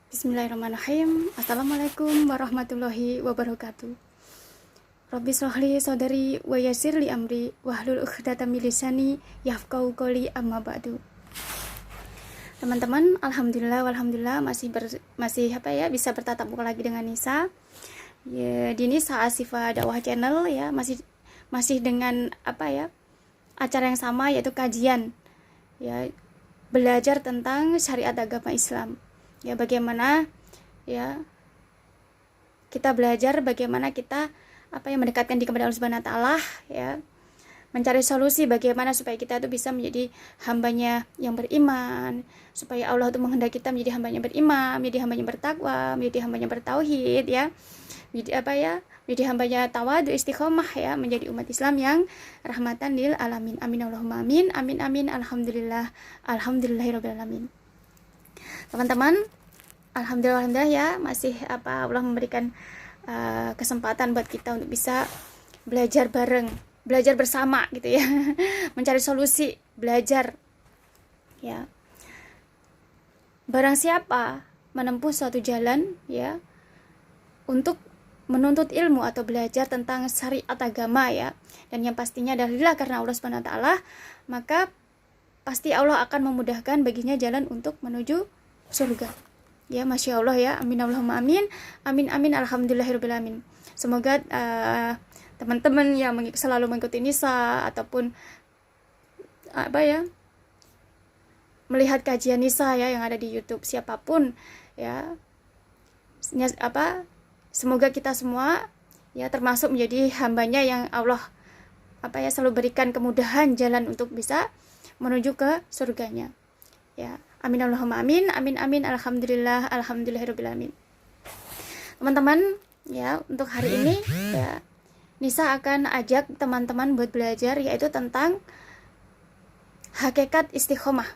Bismillahirrahmanirrahim. Assalamualaikum warahmatullahi wabarakatuh. Rabbi shrahli sadri wa yassirli amri wahlul 'uqdatam min lisani yafqahu qawli amma ba'du. Teman-teman, alhamdulillah masih bisa bertatap muka lagi dengan Nisa. Ya, di Nisa Asifa Dakwah Channel ya, masih dengan acara yang sama, yaitu kajian ya, belajar tentang syariat agama Islam. Ya, bagaimana ya kita belajar, bagaimana kita mendekatkan diri kepada Allah Subhanahu wa taala ya, mencari solusi bagaimana supaya kita itu bisa menjadi hambanya yang beriman, supaya Allah itu menghendaki kita menjadi hambanya beriman, menjadi hambanya bertakwa, menjadi hambanya bertauhid ya, menjadi hambanya tawadu istiqomah ya, menjadi umat Islam yang rahmatan lil alamin. Amin Allahumma amin. Amin amin. Alhamdulillahirabbil alamin. Teman-teman, alhamdulillah ya, masih Allah memberikan kesempatan buat kita untuk bisa belajar bareng, belajar bersama gitu ya. Mencari solusi, belajar ya. Barang siapa menempuh suatu jalan ya untuk menuntut ilmu atau belajar tentang syariat agama ya, dan yang pastinya adalah karena Allah Subhanahu wa taala, maka pasti Allah akan memudahkan baginya jalan untuk menuju surga. Ya, Masya Allah ya, amin Allahumma amin. Amin amin, alhamdulillahirabbil alamin. Semoga teman-teman yang selalu mengikuti Nisa ataupun melihat kajian Nisa ya yang ada di YouTube, siapapun ya, semoga kita semua ya termasuk menjadi hambanya yang Allah selalu berikan kemudahan jalan untuk bisa menuju ke surganya ya. Amin Allahumma amin. Amin amin, alhamdulillahirabbil alamin. Teman-teman ya, untuk hari ini ya Nisa akan ajak teman-teman buat belajar, yaitu tentang hakikat istiqomah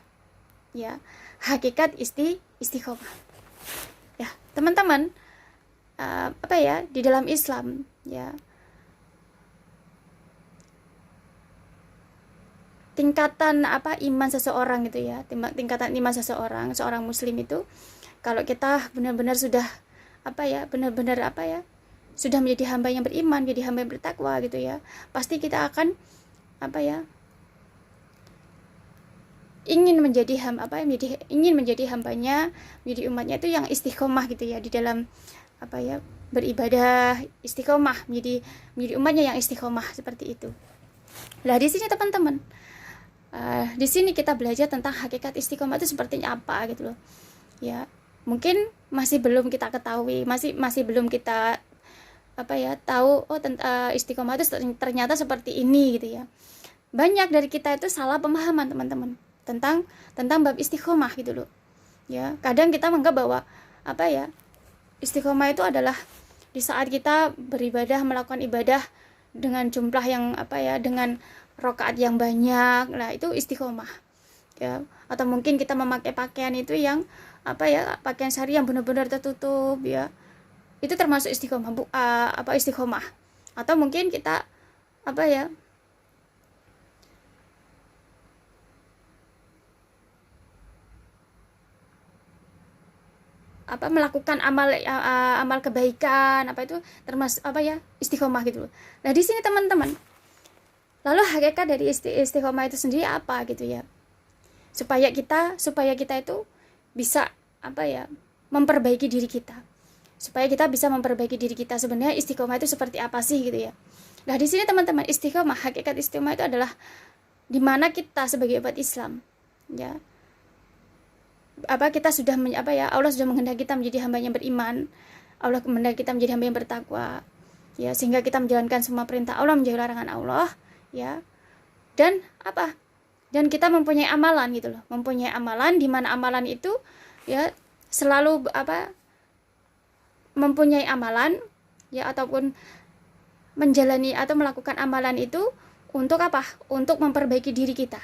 ya, hakikat istiqomah ya teman-teman. Di dalam Islam ya, tingkatan iman seseorang gitu ya, tingkatan iman seorang muslim itu, kalau kita benar-benar sudah sudah menjadi hamba yang beriman, menjadi hamba yang bertakwa gitu ya, pasti kita akan ingin menjadi hambanya, menjadi umatnya itu yang istiqomah gitu ya, di dalam beribadah, istiqomah, menjadi umatnya yang istiqomah seperti itu. Nah, di sini teman-teman, di sini kita belajar tentang hakikat istiqomah itu seperti apa gitu loh ya. Mungkin masih belum kita ketahui, masih belum kita tahu istiqomah itu ternyata seperti ini gitu ya. Banyak dari kita itu salah pemahaman teman-teman tentang bab istiqomah gitu loh ya. Kadang kita menganggap bahwa istiqomah itu adalah di saat kita beribadah, melakukan ibadah dengan jumlah yang dengan rakaat yang banyak, nah itu istiqomah ya. Atau mungkin kita memakai pakaian itu yang pakaian syari yang benar-benar tertutup ya, itu termasuk istiqomah, istiqomah. Atau mungkin kita melakukan amal kebaikan, itu termasuk istiqomah gitu. Nah, di sini teman-teman, lalu hakikat dari istiqomah itu sendiri apa gitu ya, supaya kita itu bisa memperbaiki diri kita, supaya kita bisa memperbaiki diri kita. Sebenarnya istiqomah itu seperti apa sih gitu ya. Nah, di sini teman-teman, hakikat istiqomah itu adalah dimana kita sebagai umat Islam ya, kita sudah Allah sudah menghendaki kita menjadi hamba yang beriman, Allah menghendaki kita menjadi hamba yang bertakwa ya, sehingga kita menjalankan semua perintah Allah, menjauhi larangan Allah ya. Dan kita mempunyai amalan gitu loh, mempunyai amalan di mana amalan itu ya selalu mempunyai amalan ya, ataupun menjalani atau melakukan amalan itu untuk untuk memperbaiki diri kita.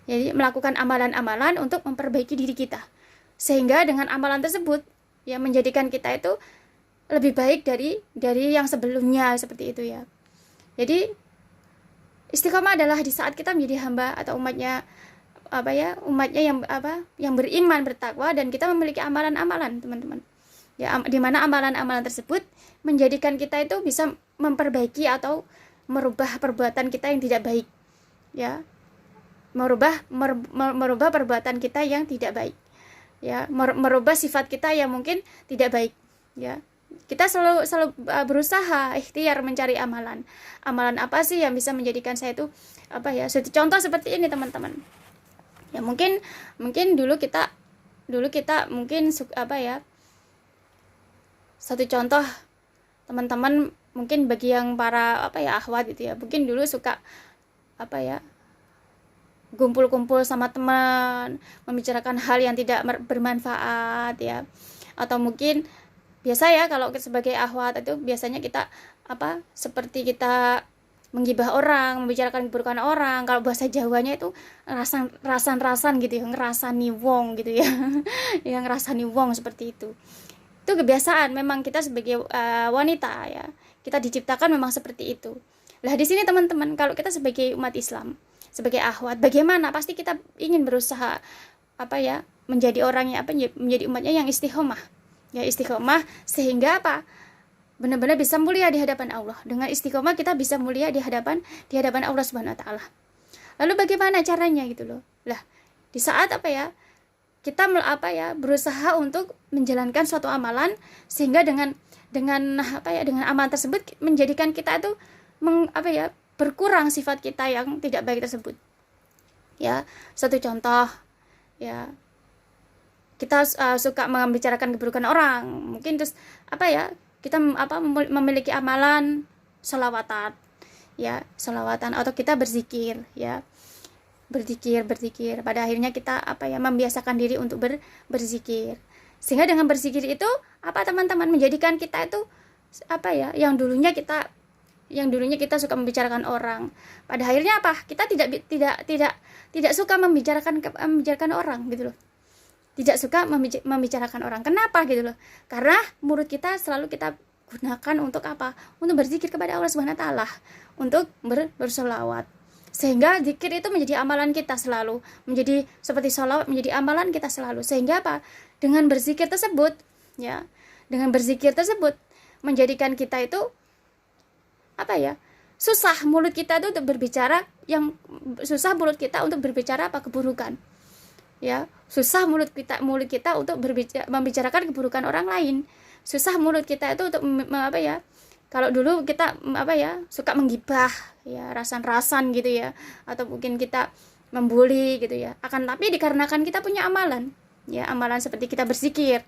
Jadi melakukan amalan-amalan untuk memperbaiki diri kita, sehingga dengan amalan tersebut ya menjadikan kita itu lebih baik dari yang sebelumnya, seperti itu ya. Jadi istiqomah adalah di saat kita menjadi hamba atau umatnya umatnya yang beriman, bertakwa, dan kita memiliki amalan-amalan, teman-teman. Ya, di mana amalan-amalan tersebut menjadikan kita itu bisa memperbaiki atau merubah perbuatan kita yang tidak baik. Ya, merubah perbuatan kita yang tidak baik. Ya, merubah sifat kita yang mungkin tidak baik. Ya, kita selalu berusaha ikhtiar mencari amalan apa sih yang bisa menjadikan saya itu suatu contoh seperti ini, teman-teman. Ya, mungkin dulu kita mungkin satu contoh, teman-teman, mungkin bagi yang para akhwat gitu ya, mungkin dulu suka kumpul-kumpul sama teman, membicarakan hal yang tidak bermanfaat ya. Atau mungkin biasa ya, kalau sebagai akhwat itu biasanya kita seperti kita menggibah orang, membicarakan keburukan orang. Kalau bahasa Jawanya itu rasan gitu ya, ngerasani wong gitu ya. Yang ngerasani wong seperti itu. Itu kebiasaan memang kita sebagai wanita ya. Kita diciptakan memang seperti itu. Lah di sini, teman-teman, kalau kita sebagai umat Islam, sebagai akhwat, bagaimana? Pasti kita ingin berusaha menjadi orangnya menjadi umatnya yang istiqomah. Ya, istiqomah sehingga benar-benar bisa mulia di hadapan Allah. Dengan istiqomah kita bisa mulia di hadapan Allah Subhanahu wa taala. Lalu bagaimana caranya gitu loh? Lah, di saat kita berusaha untuk menjalankan suatu amalan sehingga dengan amalan tersebut menjadikan kita itu berkurang sifat kita yang tidak baik tersebut. Ya, satu contoh ya, kita suka membicarakan keburukan orang, mungkin terus kita memiliki amalan sholawatan ya, sholawatan, atau kita berzikir ya, berzikir. Pada akhirnya kita membiasakan diri untuk berzikir, sehingga dengan berzikir itu teman-teman, menjadikan kita itu yang dulunya kita suka membicarakan orang, pada akhirnya kita tidak suka membicarakan orang gitu loh, tidak suka membicarakan orang. Kenapa gitu loh? Karena mulut kita selalu kita gunakan untuk untuk berzikir kepada Allah Subhanahu wa taala, untuk bersolawat, sehingga zikir itu menjadi amalan kita selalu, menjadi seperti sholawat menjadi amalan kita selalu, sehingga dengan berzikir tersebut ya, menjadikan kita itu susah mulut kita itu untuk berbicara keburukan ya, susah mulut kita untuk membicarakan keburukan orang lain, susah mulut kita itu untuk kalau dulu kita suka menggibah ya, rasan gitu ya, atau mungkin kita membuli gitu ya, akan tapi dikarenakan kita punya amalan ya, amalan seperti kita berzikir,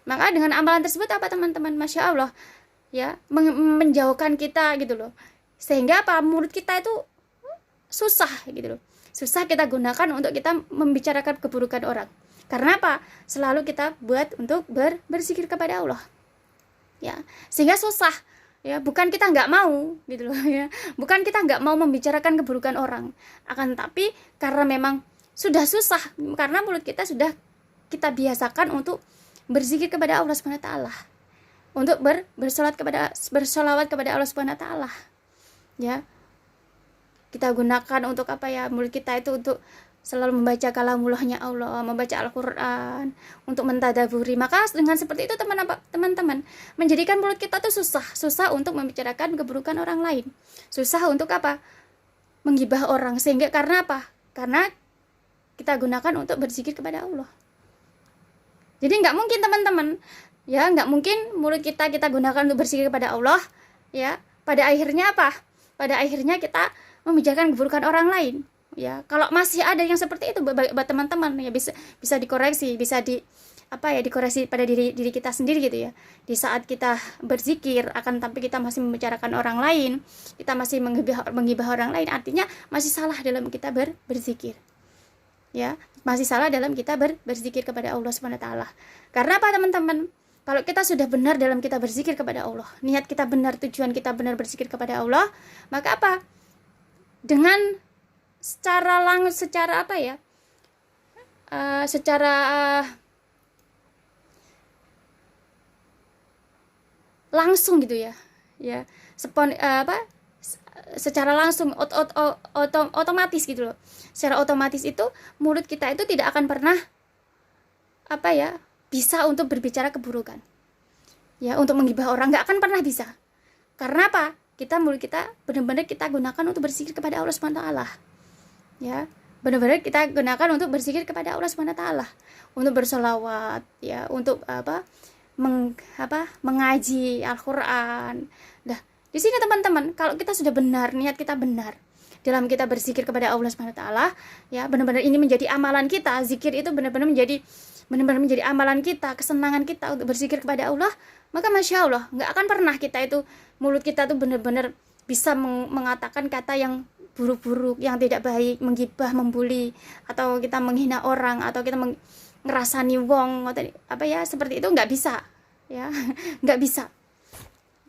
maka dengan amalan tersebut teman-teman, masya Allah ya, menjauhkan kita gitu loh, sehingga mulut kita itu susah gitu loh, susah kita gunakan untuk kita membicarakan keburukan orang. Karena selalu kita buat untuk berzikir kepada Allah ya, sehingga susah ya, bukan kita nggak mau gitu loh ya, bukan kita nggak mau membicarakan keburukan orang, akan tapi karena memang sudah susah, karena mulut kita sudah kita biasakan untuk berzikir kepada Allah Subhanahu wa taala, untuk bersolawat kepada Allah Subhanahu wa taala ya. Kita gunakan untuk mulut kita itu untuk selalu membaca kalamullahnya Allah, membaca Al-Quran, untuk mentadaburi. Maka dengan seperti itu teman-teman, menjadikan mulut kita tuh susah untuk membicarakan keburukan orang lain, susah untuk menggibah orang, sehingga karena karena kita gunakan untuk berzikir kepada Allah. Jadi nggak mungkin teman-teman ya, nggak mungkin mulut kita gunakan untuk berzikir kepada Allah ya, pada akhirnya pada akhirnya kita membicarakan keburukan orang lain ya. Kalau masih ada yang seperti itu buat teman-teman ya, bisa dikoreksi, bisa dikoreksi pada diri kita sendiri gitu ya. Di saat kita berzikir akan tapi kita masih membicarakan orang lain, kita masih menggibah orang lain, artinya masih salah dalam kita berzikir ya, masih salah dalam kita berzikir kepada Allah Subhanahu wa taala. Karena teman-teman, kalau kita sudah benar dalam kita berzikir kepada Allah, niat kita benar, tujuan kita benar berzikir kepada Allah, maka dengan secara langsung gitu ya secara langsung otomatis gitu loh. Secara otomatis itu mulut kita itu tidak akan pernah apa ya, bisa untuk berbicara keburukan. Ya, untuk menggibah orang nggak akan pernah bisa. Karena apa? Mulut kita benar-benar kita gunakan untuk berzikir kepada Allah Subhanahu wa taala. Ya, benar-benar kita gunakan untuk berzikir kepada Allah Subhanahu wa taala, untuk bersolawat, ya, untuk mengaji Al-Qur'an. Nah, di sini teman-teman, kalau kita sudah benar, niat kita benar dalam kita berzikir kepada Allah Subhanahu wa taala, ya, benar-benar ini menjadi amalan kita. Zikir itu benar-benar menjadi amalan kita, kesenangan kita untuk berzikir kepada Allah, maka Masya Allah, nggak akan pernah kita itu, mulut kita tuh benar-benar bisa mengatakan kata yang buruk-buruk, yang tidak baik, menggibah, membuli, atau kita menghina orang, atau kita ngerasani wong, atau apa ya, seperti itu nggak bisa, ya. Nggak bisa.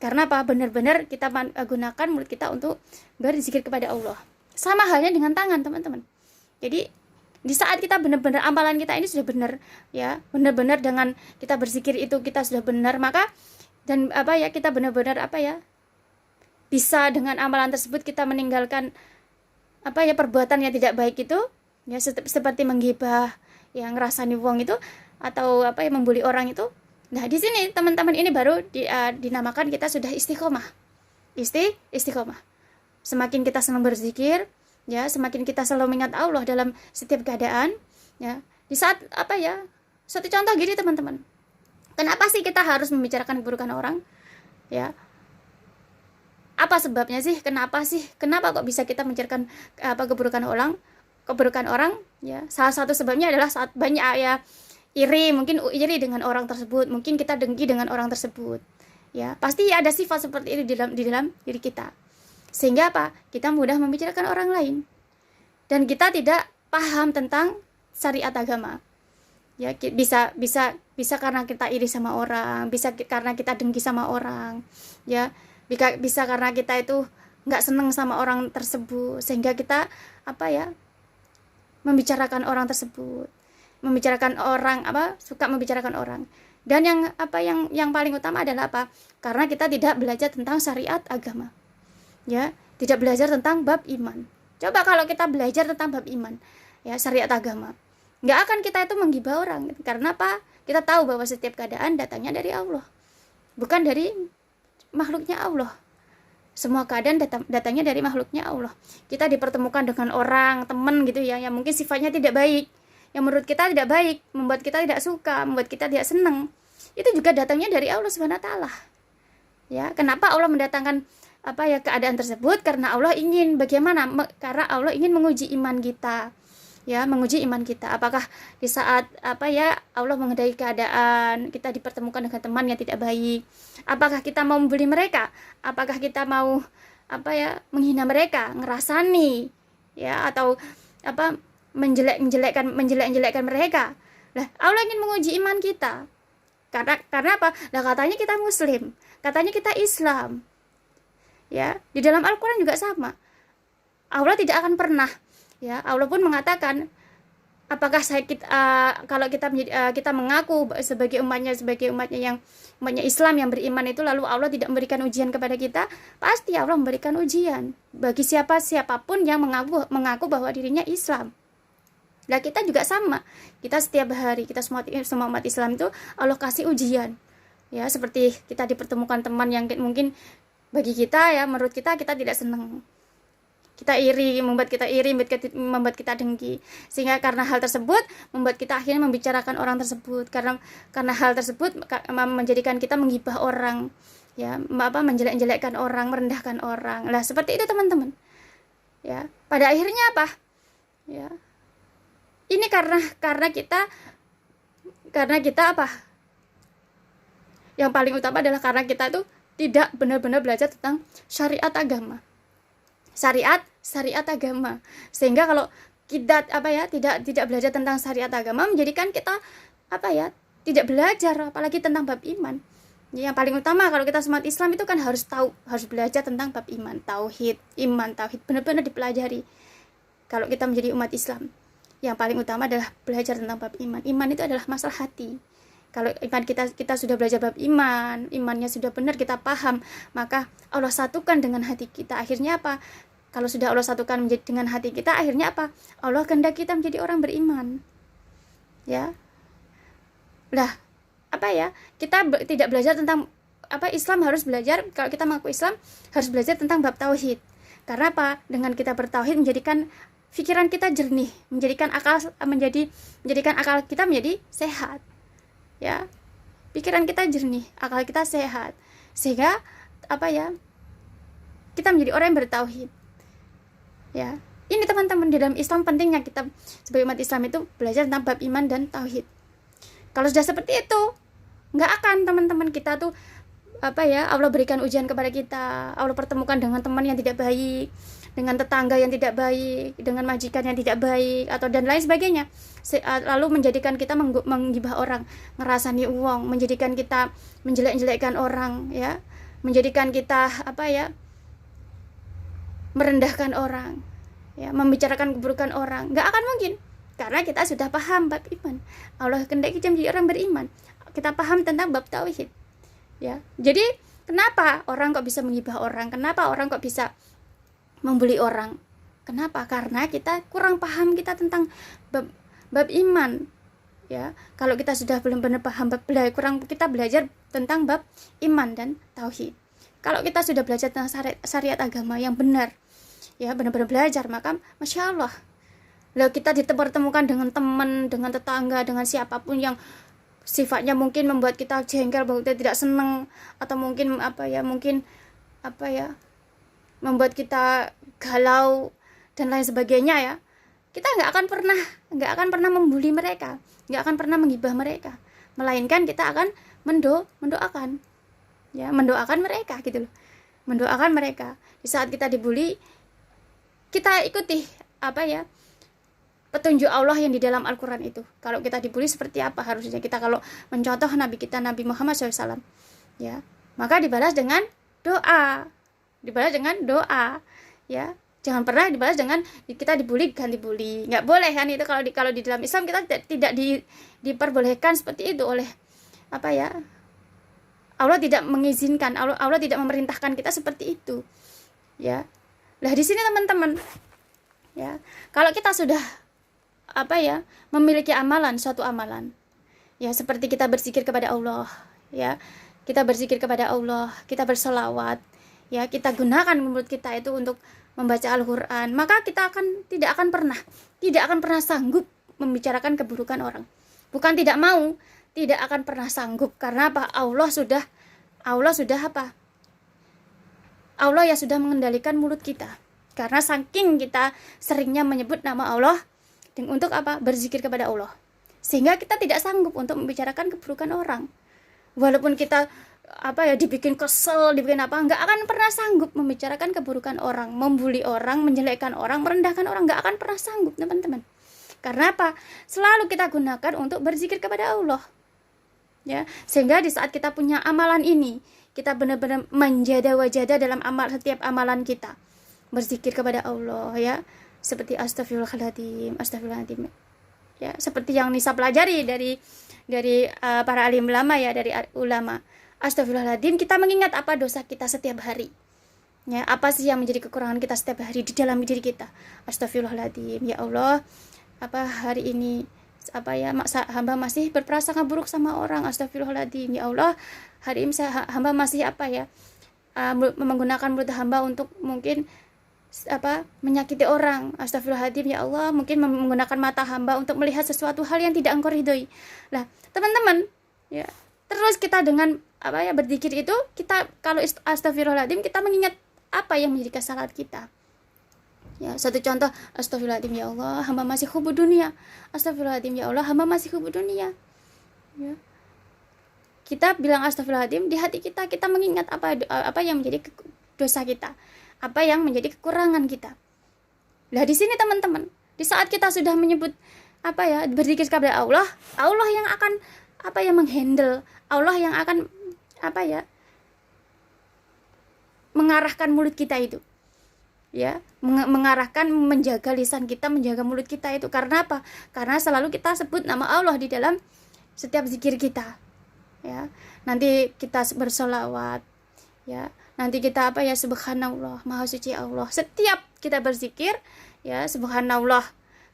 Karena apa? Benar-benar kita gunakan mulut kita untuk berzikir kepada Allah. Sama halnya dengan tangan, teman-teman. Jadi di saat kita benar-benar amalan kita ini sudah benar, ya, benar-benar dengan kita berzikir itu kita sudah benar, maka dan apa ya, kita benar-benar apa ya, bisa dengan amalan tersebut kita meninggalkan apa ya, perbuatan yang tidak baik itu, ya, seperti menggibah, yang ngerasani wong itu, atau apa ya, membuli orang itu. Nah, di sini teman-teman ini baru dinamakan kita sudah istiqomah. Istiqomah. Semakin kita senang berzikir, ya, semakin kita selalu mengingat Allah dalam setiap keadaan, ya. Di saat apa ya, satu contoh gini teman-teman. Kenapa sih kita harus membicarakan keburukan orang? Ya. Apa sebabnya sih? Kenapa kok bisa kita membicarakan keburukan orang? Ya, salah satu sebabnya adalah saat banyak ya iri, mungkin iri dengan orang tersebut, mungkin kita dengki dengan orang tersebut. Ya, pasti ada sifat seperti ini di dalam diri kita. Sehingga apa? Kita mudah membicarakan orang lain. Dan kita tidak paham tentang syariat agama. Ya, bisa karena kita iri sama orang, bisa karena kita dengki sama orang. Ya, bisa karena kita itu nggak seneng sama orang tersebut, sehingga kita apa ya, membicarakan orang tersebut, suka membicarakan orang. Dan yang paling utama adalah apa? Karena kita tidak belajar tentang syariat agama, ya, tidak belajar tentang bab iman. Coba kalau kita belajar tentang bab iman, ya, syariat agama, nggak akan kita itu menggibah orang. Karena apa? Kita tahu bahwa setiap keadaan datangnya dari Allah, bukan dari makhluknya Allah. Semua keadaan datangnya dari makhluknya Allah. Kita dipertemukan dengan orang, teman gitu ya, yang mungkin sifatnya tidak baik, yang menurut kita tidak baik, membuat kita tidak suka, membuat kita tidak senang. Itu juga datangnya dari Allah Subhanahu wa taala. Ya, kenapa Allah mendatangkan apa ya, keadaan tersebut? Karena Allah ingin bagaimana? Karena Allah ingin menguji iman kita. Ya, menguji iman kita. Apakah di saat apa ya, Allah mengendaki keadaan, kita dipertemukan dengan teman yang tidak baik, apakah kita mau membuli mereka? Apakah kita mau apa ya, menghina mereka, ngerasani, ya, atau apa, menjelek-jelekkan mereka? Nah, Allah ingin menguji iman kita. Karena apa? Nah, katanya kita muslim, katanya kita Islam. Ya, di dalam Al-Qur'an juga sama. Allah tidak akan pernah, ya, Allah pun mengatakan, apakah kalau kita mengaku sebagai umatnya yang umatnya Islam yang beriman itu, lalu Allah tidak memberikan ujian kepada kita? Pasti Allah memberikan ujian bagi siapapun yang mengaku bahwa dirinya Islam. Nah, kita juga sama. Kita setiap hari, kita semua umat Islam itu Allah kasih ujian. Ya, seperti kita dipertemukan teman yang mungkin bagi kita, ya, menurut kita tidak senang. Kita iri, membuat kita dengki. Sehingga karena hal tersebut membuat kita akhirnya membicarakan orang tersebut. Karena hal tersebut menjadikan kita menggibah orang, ya, menjelek-jelekkan orang, merendahkan orang. Lah, seperti itu teman-teman. Ya, pada akhirnya apa? Ya. Ini karena kita apa? Yang paling utama adalah karena kita tuh tidak benar-benar belajar tentang syariat agama. Syariat agama. Sehingga kalau kita tidak belajar tentang syariat agama, menjadikan kita tidak belajar apalagi tentang bab iman. Yang paling utama kalau kita umat Islam itu kan harus belajar tentang bab iman, tauhid benar-benar dipelajari. Kalau kita menjadi umat Islam, yang paling utama adalah belajar tentang bab iman. Iman itu adalah masalah hati. Kalau iman kita sudah belajar bab iman, imannya sudah benar, kita paham, maka Allah satukan dengan hati kita. Akhirnya apa? Kalau sudah Allah satukan dengan hati kita, akhirnya apa? Allah kehendaki kita menjadi orang beriman. Ya. Lah, apa ya? Kita tidak belajar tentang apa Islam, harus belajar, kalau kita mengaku Islam harus belajar tentang bab tauhid. Karena apa? Dengan kita bertauhid menjadikan pikiran kita jernih, menjadikan akal kita menjadi sehat. Ya, pikiran kita jernih, akal kita sehat, sehingga apa ya, kita menjadi orang yang bertauhid. Ya, ini teman-teman, di dalam Islam pentingnya kita sebagai umat Islam itu belajar tentang bab iman dan tauhid. Kalau sudah seperti itu, nggak akan teman-teman kita tuh apa ya, Allah berikan ujian kepada kita, Allah pertemukan dengan teman yang tidak baik, dengan tetangga yang tidak baik, dengan majikan yang tidak baik, atau dan lain sebagainya, lalu menjadikan kita menggibah orang, ngerasani uang, menjadikan kita menjelek-jelekkan orang, ya, menjadikan kita apa ya, merendahkan orang, ya, membicarakan keburukan orang. Nggak akan mungkin, karena kita sudah paham bab iman. Allah kehendaki kita menjadi orang beriman, kita paham tentang bab tauhid. Ya, jadi kenapa orang kok bisa menggibah orang? Kenapa orang kok bisa membuli orang? Kenapa? Karena kita kurang paham kita tentang bab iman. Ya, kalau kita sudah belum benar paham kurang kita belajar tentang bab iman dan tauhid. Kalau kita sudah belajar tentang syariat agama yang benar, ya benar-benar belajar, maka masya Allah, lalu kita dipertemukan dengan teman, dengan tetangga, dengan siapapun yang sifatnya mungkin membuat kita jengkel, membuat kita tidak senang, atau mungkin membuat kita galau dan lain sebagainya, ya, kita nggak akan pernah membuli mereka, nggak akan pernah menggibah mereka, melainkan kita akan mendoakan, ya, mendoakan mereka gitu loh, mendoakan mereka. Di saat kita dibuli, kita ikuti apa ya, petunjuk Allah yang di dalam Al-Quran itu. Kalau kita dibuli seperti apa harusnya kita, kalau mencontoh Nabi kita, Nabi Muhammad SAW, ya, maka dibalas dengan doa, ya, jangan pernah dibalas dengan kita dibuli ganti bully, nggak boleh kan itu. Kalau di dalam Islam kita tidak diperbolehkan seperti itu oleh apa ya, Allah tidak mengizinkan, Allah tidak memerintahkan kita seperti itu, ya. Lah di sini teman-teman, ya, kalau kita sudah apa ya, memiliki suatu amalan, ya, seperti kita berzikir kepada Allah, ya, kita berzikir kepada Allah, kita berselawat, ya, kita gunakan mulut kita itu untuk membaca Al-Quran, maka kita tidak akan pernah sanggup membicarakan keburukan orang. Bukan tidak mau, tidak akan pernah sanggup. Karena apa? Allah sudah apa? Allah yang sudah mengendalikan mulut kita. Karena saking kita seringnya menyebut nama Allah untuk apa? Berzikir kepada Allah, sehingga kita tidak sanggup untuk membicarakan keburukan orang. Walaupun kita apa ya, dibikin kesel, dibikin apa, nggak akan pernah sanggup membicarakan keburukan orang, membuli orang, menjelekkan orang, merendahkan orang, nggak akan pernah sanggup teman-teman. Karena apa? Selalu kita gunakan untuk berzikir kepada Allah, ya, sehingga di saat kita punya amalan ini, kita benar-benar menjada dalam setiap amalan kita, berzikir kepada Allah, ya, seperti astagfirullahaladzim, ya, seperti yang Nisa pelajari dari para alim ulama, ya, dari ulama. Astagfirullahaladzim, kita mengingat apa dosa kita setiap hari, ya, apa sih yang menjadi kekurangan kita setiap hari di dalam diri kita. Astagfirullahaladzim, ya Allah, apa hari ini apa ya, hamba masih berprasangka buruk sama orang. Astagfirullahaladzim, ya Allah, hari ini hamba masih apa ya, menggunakan mulut hamba untuk mungkin apa, menyakiti orang. Astagfirullahaladzim, ya Allah, mungkin menggunakan mata hamba untuk melihat sesuatu hal yang tidak Engkau ridhoi. Nah teman-teman, ya, terus kita dengan apa ya, berzikir itu, kita kalau astagfirullahaladzim, kita mengingat apa yang menjadi kesalahan kita. Ya, satu contoh, astagfirullahaladzim, ya Allah, hamba masih hubbu dunia. Astagfirullahaladzim, ya Allah, hamba masih hubbu dunia. Ya, kita bilang astagfirullahaladzim, di hati kita mengingat apa yang menjadi dosa kita, apa yang menjadi kekurangan kita. Nah di sini teman-teman, di saat kita sudah menyebut apa ya, berzikir kepada Allah, Allah yang akan apa ya, menghandle, Allah yang akan apa ya, mengarahkan mulut kita itu, ya, mengarahkan, menjaga lisan kita, menjaga mulut kita itu. Karena apa? Karena selalu kita sebut nama Allah di dalam setiap zikir kita, ya. Nanti kita bersolawat, ya. Nanti kita apa ya, subhanallah, maha suci Allah. Setiap kita berzikir, ya, subhanallah.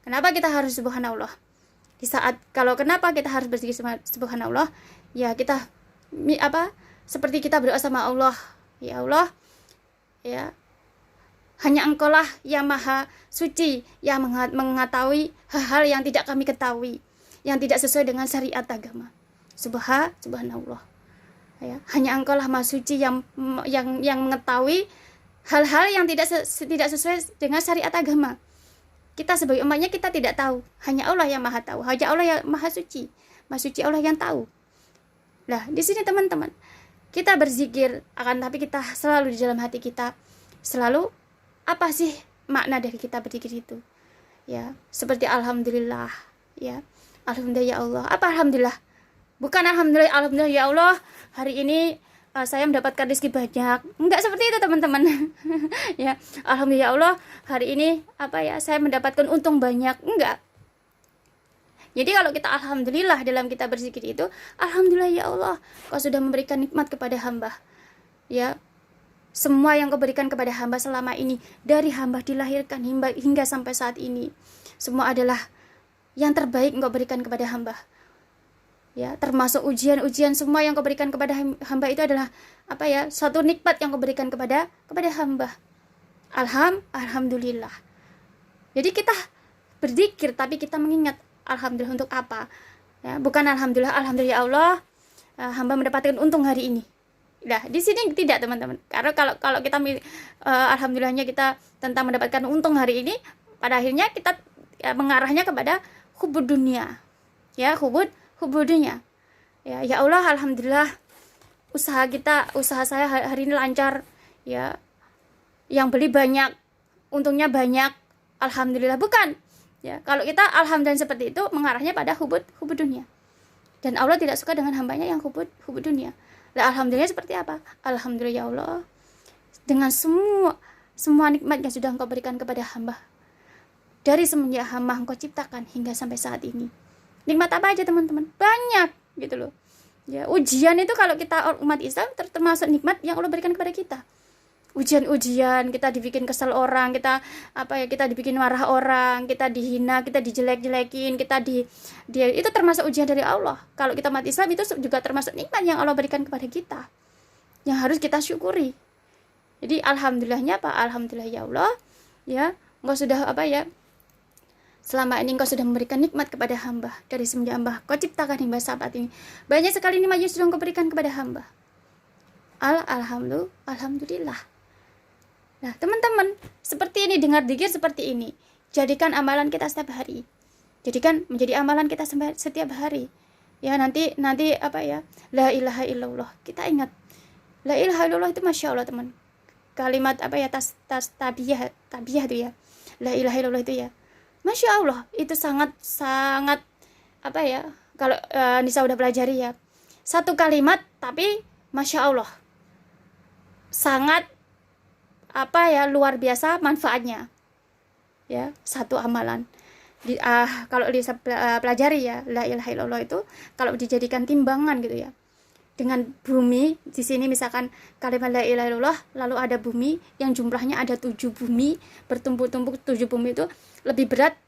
Kenapa kita harus subhanallah? Di saat kenapa kita harus berzikir subhanallah? Ya, kita seperti kita berdoa sama Allah, ya Allah, ya, hanya Engkaulah yang maha suci, yang mengetahui hal-hal yang tidak kami ketahui, yang tidak sesuai dengan syariat agama. Subhanallah. Ya, hanya Engkaulah maha suci yang mengetahui hal-hal yang tidak sesuai dengan syariat agama. Kita sebagai umatnya kita tidak tahu, hanya Allah yang maha tahu, hanya Allah yang maha suci Allah yang tahu. Nah, di sini teman-teman, kita berzikir tapi kita selalu di dalam hati kita selalu apa sih makna dari kita berzikir itu? Ya, seperti alhamdulillah, ya. Alhamdulillah ya Allah. Apa alhamdulillah? Bukan alhamdulillah ya Allah, hari ini saya mendapatkan rezeki banyak. Enggak seperti itu, teman-teman. Ya, alhamdulillah ya Allah, hari ini saya mendapatkan untung banyak. Enggak. Jadi kalau kita alhamdulillah dalam kita berzikir itu, alhamdulillah ya Allah, Kau sudah memberikan nikmat kepada hamba. Ya. Semua yang Kau berikan kepada hamba selama ini, dari hamba dilahirkan hingga sampai saat ini, semua adalah yang terbaik Engkau berikan kepada hamba. Ya, termasuk ujian-ujian semua yang Kau berikan kepada hamba itu adalah suatu nikmat yang Kau berikan kepada hamba. Alhamdulillah. Jadi kita berzikir tapi kita mengingat alhamdulillah untuk apa? Ya, bukan alhamdulillah ya Allah, hamba mendapatkan untung hari ini. Nah, di sini tidak, teman-teman. Karena kalau kita alhamdulillahnya kita tentang mendapatkan untung hari ini, pada akhirnya kita mengarahnya kepada hubud dunia. Ya, hubud dunia. Ya Allah, alhamdulillah usaha saya hari ini lancar, ya. Yang beli banyak, untungnya banyak. Alhamdulillah, bukan. Ya, kalau kita alhamdulillah seperti itu mengarahnya pada hubud dunia. Dan Allah tidak suka dengan hambanya yang hubud dunia. Nah, alhamdulillah seperti apa? Alhamdulillah ya Allah, dengan semua nikmat yang sudah Engkau berikan kepada hamba, dari semenjak hamba Engkau ciptakan hingga sampai saat ini. Nikmat apa aja, teman-teman? Banyak gitu loh. Ya, ujian itu kalau kita umat Islam termasuk nikmat yang Allah berikan kepada kita. Ujian-ujian, kita dibikin kesel orang, kita dibikin marah orang, kita dihina, kita dijelek-jelekin, itu termasuk ujian dari Allah. Kalau kita umat Islam itu juga termasuk nikmat yang Allah berikan kepada kita, yang harus kita syukuri. Jadi alhamdulillahnya apa? Alhamdulillah ya Allah, ya, Engkau sudah selama ini Engkau sudah memberikan nikmat kepada hamba, dari semenjak hamba Kau ciptakan hingga saat ini. Banyak sekali nikmat yang sudah Engkau berikan kepada hamba. Alhamdulillah. Nah, teman-teman, seperti ini, dengar zikir seperti ini. Jadikan amalan kita setiap hari. Jadikan menjadi amalan kita setiap hari. Ya, nanti la ilaha illallah. Kita ingat. La ilaha illallah itu Masya Allah, teman. Kalimat tabiyah itu ya. La ilaha illallah itu ya. Masya Allah, itu sangat kalau Nisa udah pelajari ya. Satu kalimat tapi Masya Allah. Sangat luar biasa manfaatnya. Ya, satu amalan. Kalau Lisa pelajari ya, la ilaha illallah itu kalau dijadikan timbangan gitu ya. Dengan bumi, di sini misalkan kalimat la ilaha illallah, lalu ada bumi yang jumlahnya ada 7 bumi, bertumpuk-tumpuk 7 bumi itu lebih berat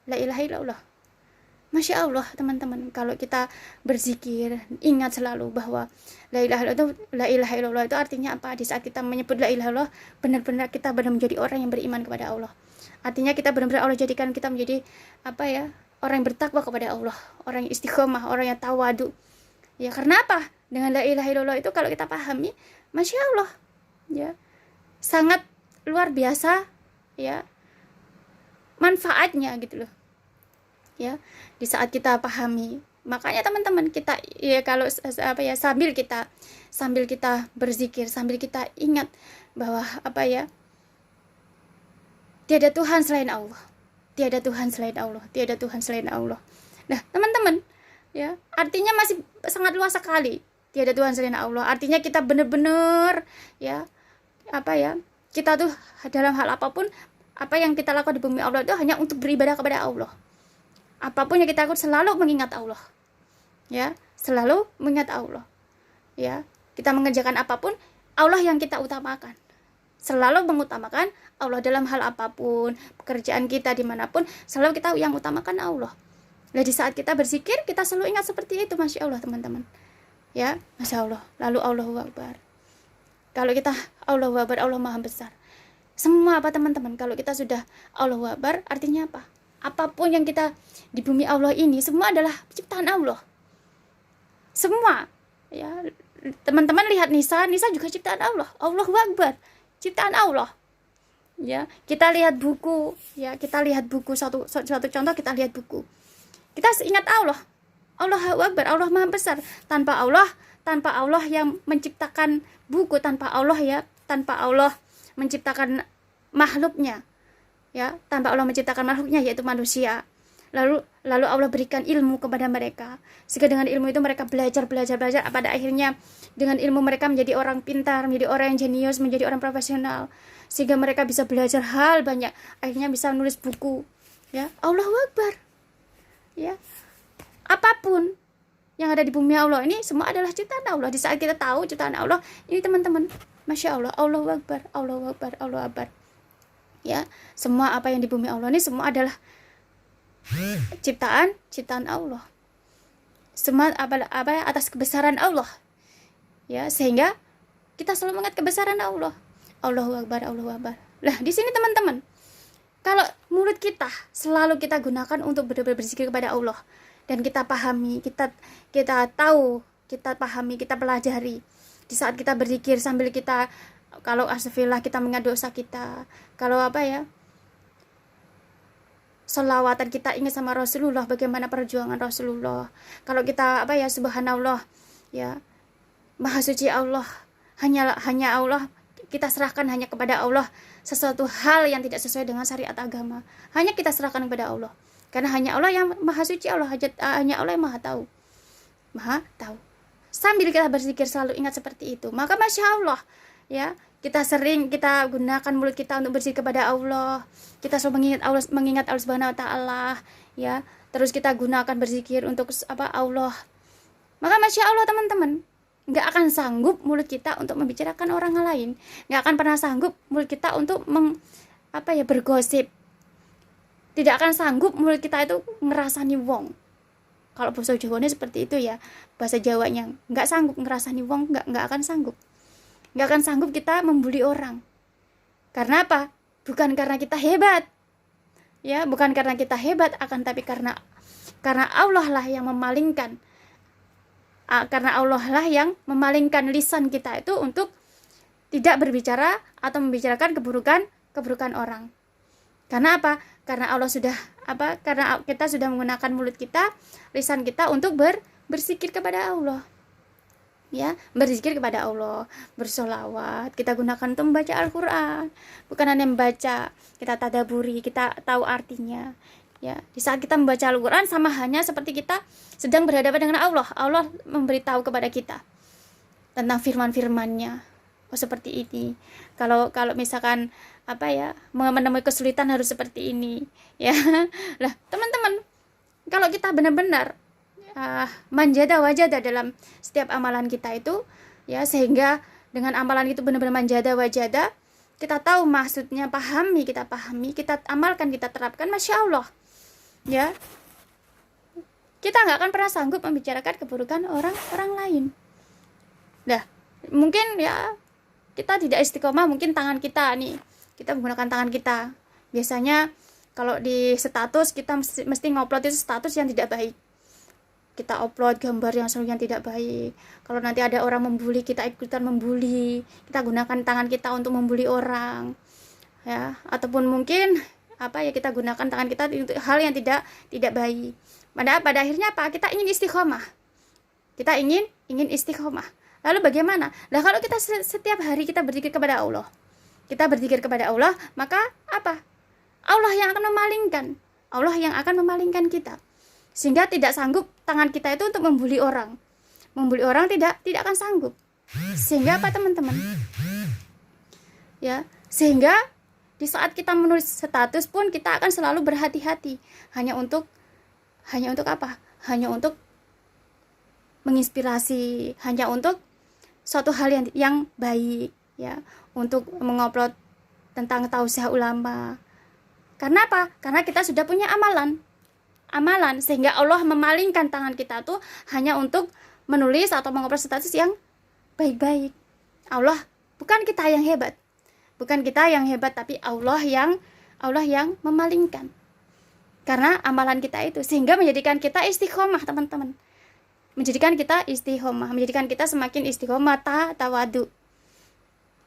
la ilaha illallah. Masya Allah, teman-teman, kalau kita berzikir, ingat selalu bahwa la ilaha illallah itu artinya apa? Di saat kita menyebut la ilaha illallah, benar-benar kita menjadi orang yang beriman kepada Allah. Artinya kita benar-benar Allah jadikan kita menjadi orang yang bertakwa kepada Allah, orang yang istiqomah, orang yang tawadu. Ya, karena apa? Dengan la ilaha illallah itu kalau kita pahami, Masya Allah, ya, sangat luar biasa, ya, manfaatnya gitu loh. Ya, di saat kita pahami, makanya teman-teman kita ya kalau sambil kita berzikir, sambil kita ingat bahwa tiada Tuhan selain Allah, tiada Tuhan selain Allah, tiada Tuhan selain Allah. Nah, teman-teman, ya, artinya masih sangat luas sekali. Tiada Tuhan selain Allah, artinya kita benar-benar ya kita tuh dalam hal apapun apa yang kita lakukan di bumi Allah itu hanya untuk beribadah kepada Allah. Apapun yang kita lakukan selalu mengingat Allah. Ya, selalu mengingat Allah. Ya, kita mengerjakan apapun, Allah yang kita utamakan. Selalu mengutamakan Allah dalam hal apapun, pekerjaan kita dimanapun, selalu kita yang utamakan Allah. Nah, di saat kita berzikir, kita selalu ingat seperti itu, Masya Allah teman-teman. Ya, Masya Allah. Lalu Allahu Akbar. Kalau kita Allahu Akbar, Allah Maha Besar. Semua apa teman-teman? Kalau kita sudah Allahu Akbar, artinya apa? Apapun yang kita di bumi Allah ini, semua adalah ciptaan Allah. Semua. Ya, teman-teman lihat Nisa juga ciptaan Allah. Allahu Akbar, ciptaan Allah. Ya, kita lihat buku, ya, kita lihat buku, suatu contoh, kita lihat buku. Kita ingat Allah. Allahu Akbar, Allah Maha Besar. Tanpa Allah yang menciptakan buku, tanpa Allah menciptakan makhluknya, ya, tanpa Allah menciptakan makhluknya yaitu manusia. Lalu Allah berikan ilmu kepada mereka, sehingga dengan ilmu itu mereka belajar. Pada akhirnya dengan ilmu mereka menjadi orang pintar, menjadi orang yang jenius, menjadi orang profesional, sehingga mereka bisa belajar hal banyak, akhirnya bisa menulis buku. Ya, Allahu Akbar. Ya, apapun yang ada di bumi Allah ini semua adalah ciptaan Allah. Di saat kita tahu ciptaan Allah ini teman-teman, Masya Allah, Allahu Akbar, Allahu Akbar, Allahu Akbar. Ya, semua apa yang di bumi Allah ini semua adalah ciptaan Allah. Semua apa atas kebesaran Allah. Ya, sehingga kita selalu mengingat kebesaran Allah. Allahu Akbar, Allahu Akbar. Nah, di sini teman-teman, kalau mulut kita selalu kita gunakan untuk benar-benar berzikir kepada Allah, dan kita pahami, kita tahu, kita pahami, kita pelajari. Di saat kita berzikir sambil kita, kalau astagfirullah, kita mengingat dosa kita. Kalau selawatan, kita ingat sama Rasulullah, bagaimana perjuangan Rasulullah. Kalau kita subhanallah, ya, Maha Suci Allah, hanya Allah, kita serahkan hanya kepada Allah sesuatu hal yang tidak sesuai dengan syariat agama. Hanya kita serahkan kepada Allah. Karena hanya Allah yang Maha Suci, hanya Allah yang Maha Tahu. Sambil kita berzikir selalu ingat seperti itu. Maka Masya Allah, ya, kita gunakan mulut kita untuk berzikir kepada Allah. Kita selalu mengingat Allah Subhanahu wa taala, ya. Terus kita gunakan berzikir untuk Allah. Maka Masya Allah teman-teman, nggak akan sanggup mulut kita untuk membicarakan orang lain. Nggak akan pernah sanggup mulut kita untuk bergosip. Tidak akan sanggup mulut kita itu ngerasani wong. Kalau bahasa Jawanya seperti itu, ya, bahasa Jawanya nggak sanggup ngerasani wong, nggak akan sanggup. Nggak akan sanggup kita membuli orang. Karena apa? Bukan karena kita hebat, ya, bukan karena kita hebat, akan tapi karena Allah lah yang memalingkan. Karena Allah lah yang memalingkan lisan kita itu untuk tidak berbicara atau membicarakan keburukan orang. Karena apa? Karena Allah sudah karena kita sudah menggunakan mulut kita, lisan kita untuk berzikir kepada Allah. Ya, berzikir kepada Allah, bersolawat, kita gunakan untuk membaca Al-Qur'an. Bukan hanya membaca, kita tadaburi, kita tahu artinya. Ya, di saat kita membaca Al-Qur'an sama hanya seperti kita sedang berhadapan dengan Allah. Allah memberitahu kepada kita tentang firman-firman-Nya. Oh, seperti ini. Kalau misalkan menemui kesulitan harus seperti ini, ya. Lah, teman-teman, kalau kita benar-benar manjada wajada dalam setiap amalan kita itu, ya, sehingga dengan amalan itu benar-benar manjada wajada, kita tahu maksudnya, kita pahami, kita amalkan, kita terapkan, Masya Allah, ya, kita nggak akan pernah sanggup membicarakan keburukan orang lain. Nah, mungkin ya kita tidak istiqomah, mungkin tangan kita nih, kita menggunakan tangan kita. Biasanya kalau di status kita mesti ngupload itu status yang tidak baik. Kita upload gambar yang tidak baik. Kalau nanti ada orang membuli, kita ikutan membuli. Kita gunakan tangan kita untuk membuli orang, ya. Ataupun mungkin kita gunakan tangan kita untuk hal yang tidak baik. Pada akhirnya kita ingin istiqomah. Kita ingin istiqomah. Lalu bagaimana? Nah, kalau kita setiap hari kita berzikir kepada Allah, maka Allah yang akan memalingkan. Allah yang akan memalingkan kita. Sehingga tidak sanggup tangan kita itu untuk membuli orang. Membuli orang tidak akan sanggup. Sehingga teman-teman? Ya, sehingga di saat kita menulis status pun kita akan selalu berhati-hati. Hanya untuk menginspirasi hanya untuk suatu hal yang baik, ya, untuk mengupload tentang tausiah ulama. Karena apa? Karena kita sudah punya amalan, sehingga Allah memalingkan tangan kita tuh hanya untuk menulis atau mengupload status yang baik-baik. Allah, bukan kita yang hebat, tapi Allah yang memalingkan. Karena amalan kita itu, sehingga menjadikan kita istiqomah, teman-teman. Menjadikan kita semakin istiqomah, tawadu.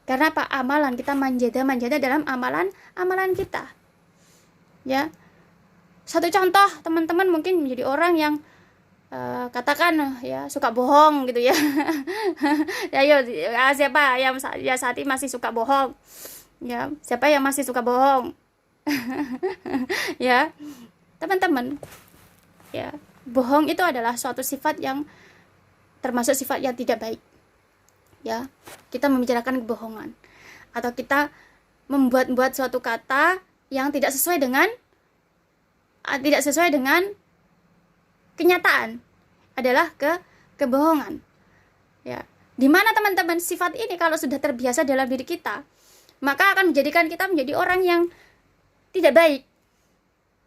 Karena apa? Amalan kita manjada dalam amalan kita. Ya. Satu contoh, teman-teman mungkin menjadi orang yang katakan ya suka bohong gitu ya. Ya, siapa yang saat ini masih suka bohong? Ya, siapa yang masih suka bohong? Ya, teman-teman. Ya, bohong itu adalah suatu sifat yang termasuk sifat yang tidak baik. Ya, kita membicarakan kebohongan atau kita membuat suatu kata yang tidak sesuai dengan kenyataan adalah kebohongan. Ya, di mana teman-teman sifat ini kalau sudah terbiasa dalam diri kita, maka akan menjadikan kita menjadi orang yang tidak baik.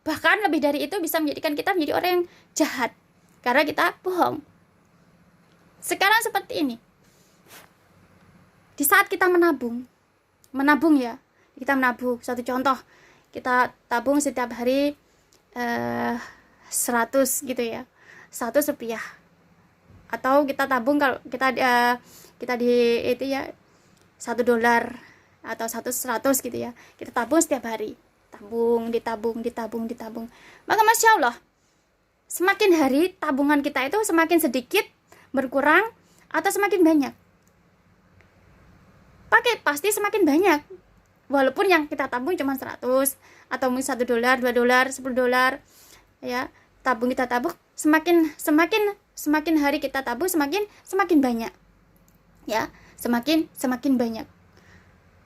Bahkan lebih dari itu bisa menjadikan kita menjadi orang yang jahat karena kita bohong. Sekarang seperti ini. Di saat kita menabung ya, kita menabung. Satu contoh, kita tabung setiap hari 100 gitu ya, 100 rupiah. Atau kita tabung kalau kita di itu ya $1 atau 100 gitu ya, kita tabung setiap hari, ditabung. Maka Masya Allah, semakin hari tabungan kita itu semakin sedikit, berkurang, atau semakin banyak. Pasti semakin banyak. Walaupun yang kita tabung cuma 100 atau mungkin $1, $2, $10 ya, kita tabung semakin hari kita tabung semakin banyak. Ya, semakin banyak.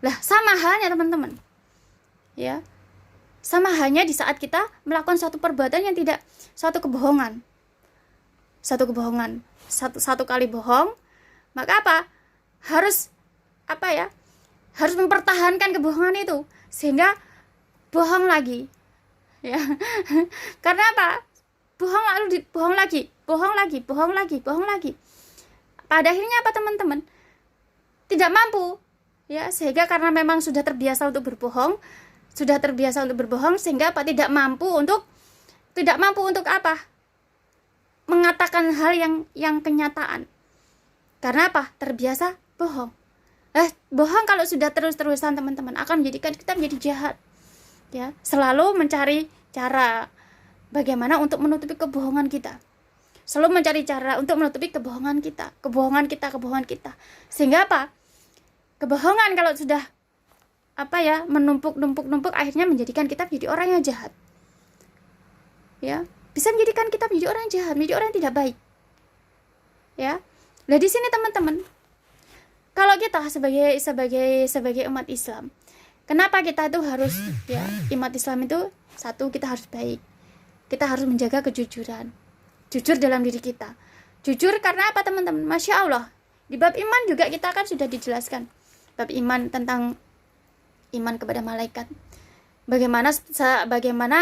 Lah, sama halnya teman-teman. Ya. Sama halnya di saat kita melakukan suatu perbuatan yang tidak, suatu kebohongan. Satu kali bohong, maka apa? Harus mempertahankan kebohongan itu sehingga bohong lagi. Ya. Karena apa? Bohong lagi. Pada akhirnya apa teman-teman? Tidak mampu. Ya, sehingga karena memang sudah terbiasa untuk berbohong, sehingga apa? Tidak mampu untuk apa? Mengatakan hal yang kenyataan. Karena apa? Terbiasa bohong. Bohong kalau sudah terus-terusan teman-teman akan menjadikan kita menjadi jahat. Ya, selalu mencari cara bagaimana untuk menutupi kebohongan kita. Selalu mencari cara untuk menutupi kebohongan kita. Sehingga apa? Kebohongan kalau sudah menumpuk akhirnya menjadikan kita menjadi orang yang jahat. Ya, bisa menjadikan kita menjadi orang yang jahat, menjadi orang yang tidak baik. Ya. Nah, di sini teman-teman, kalau kita sebagai umat Islam, kenapa kita itu harus ya, umat Islam itu satu, kita harus baik. Kita harus menjaga kejujuran. Jujur dalam diri kita. Jujur karena apa teman-teman? Masya Allah. Di bab iman juga kita kan sudah dijelaskan. Bab iman tentang iman kepada malaikat. Bagaimana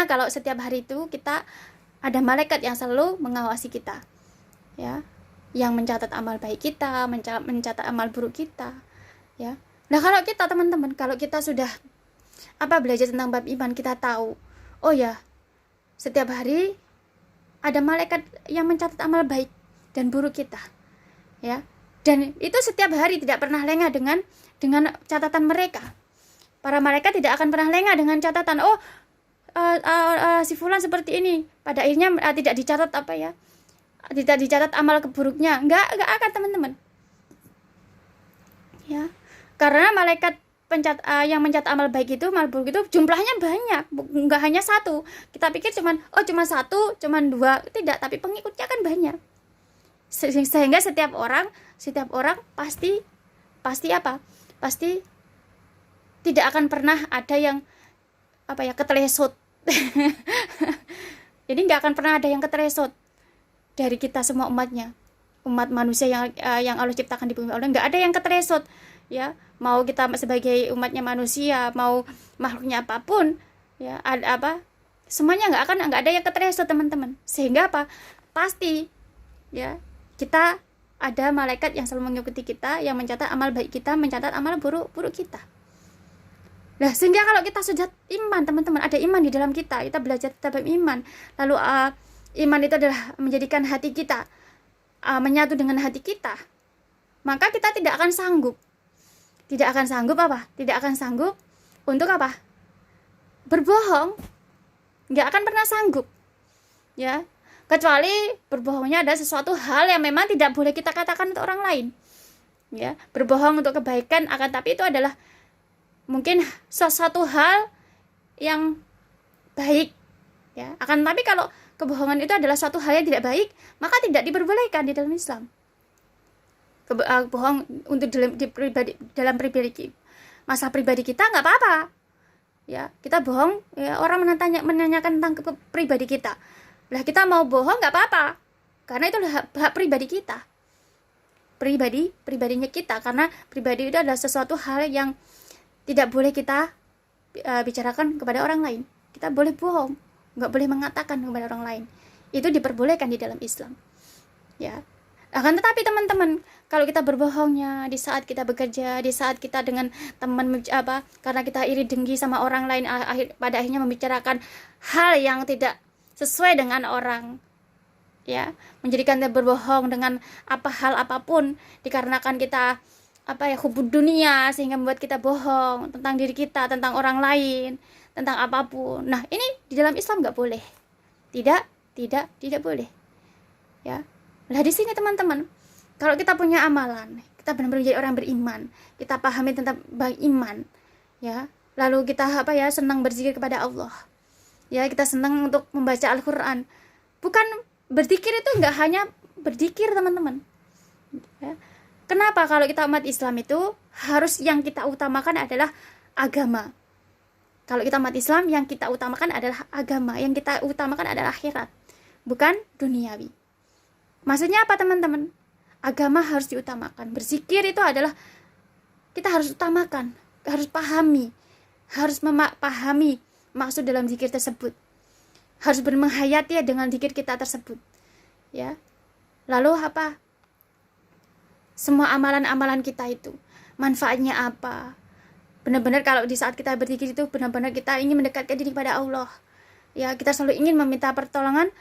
kalau setiap hari itu kita ada malaikat yang selalu mengawasi kita. Ya. Yang mencatat amal baik kita, mencatat amal buruk kita. Ya. Nah, kalau kita teman-teman, kalau kita sudah belajar tentang bab iman, kita tahu, oh ya, setiap hari ada malaikat yang mencatat amal baik dan buruk kita. Ya. Dan itu setiap hari tidak pernah lengah dengan catatan mereka. Para malaikat tidak akan pernah lengah dengan catatan, si fulan seperti ini. Pada akhirnya tidak dicatat tidak dicatat amal keburuknya. Enggak akan teman-teman. Ya. Karena malaikat yang mencatat amal baik itu, amal buruk itu jumlahnya banyak, enggak hanya satu. Kita pikir cuma satu, cuma dua, tidak, tapi pengikutnya kan banyak. Sehingga setiap orang pasti tidak akan pernah ada yang ketelesot. Jadi enggak akan pernah ada yang ketelesot dari kita semua umatnya umat manusia yang Allah ciptakan di bumi Allah, nggak ada yang keteresot ya. Mau kita sebagai umatnya manusia, mau makhluknya apapun ya, ada apa, semuanya nggak ada yang keteresot teman-teman. Sehingga apa, pasti ya kita ada malaikat yang selalu mengikuti kita, yang mencatat amal baik kita, mencatat amal buruk kita. Nah, sehingga kalau kita sudah iman teman-teman, ada iman di dalam kita belajar tetap iman, lalu iman itu adalah menjadikan hati kita menyatu dengan hati kita, maka kita tidak akan sanggup untuk apa, berbohong. Nggak akan pernah sanggup ya, kecuali berbohongnya ada sesuatu hal yang memang tidak boleh kita katakan untuk orang lain ya. Berbohong untuk kebaikan, akan tapi itu adalah mungkin sesuatu hal yang baik ya. Akan tapi kalau kebohongan itu adalah suatu hal yang tidak baik, maka tidak diperbolehkan di dalam Islam. Bohong untuk dalam pribadi, masalah pribadi kita nggak apa-apa ya. Kita bohong ya, orang menanyakan tentang pribadi kita, lah kita mau bohong nggak apa-apa, karena itu hak pribadi kita, pribadinya kita, karena pribadi itu adalah sesuatu hal yang tidak boleh kita bicarakan kepada orang lain. Kita boleh bohong, nggak boleh mengatakan kepada orang lain, itu diperbolehkan di dalam Islam ya. Akan tetapi teman-teman, kalau kita berbohongnya di saat kita bekerja, di saat kita dengan teman karena kita iri dengki sama orang lain, pada akhirnya membicarakan hal yang tidak sesuai dengan orang ya, menjadikan kita berbohong dengan hal apapun, dikarenakan kita hubud dunia, sehingga membuat kita bohong tentang diri kita, tentang orang lain, tentang apapun. Nah, ini di dalam Islam nggak boleh, tidak boleh ya. Nah, di sini teman-teman, kalau kita punya amalan, kita benar-benar menjadi orang beriman, kita pahami tentang iman ya, lalu kita senang berzikir kepada Allah ya, kita senang untuk membaca Al-Quran. Bukan berzikir itu nggak hanya berzikir teman-teman ya. Kenapa? Kalau kita umat Islam itu harus yang kita utamakan adalah agama. Kalau kita umat Islam, yang kita utamakan adalah agama, yang kita utamakan adalah akhirat, bukan duniawi. Maksudnya apa teman-teman? Agama harus diutamakan. Berzikir itu adalah kita harus utamakan, harus pahami, harus memahami maksud dalam zikir tersebut, harus bermenghayati dengan zikir kita tersebut ya. Lalu semua amalan-amalan kita itu manfaatnya apa? Benar-benar kalau di saat kita berzikir itu benar-benar kita ingin mendekatkan diri kepada Allah ya, kita selalu ingin meminta pertolongan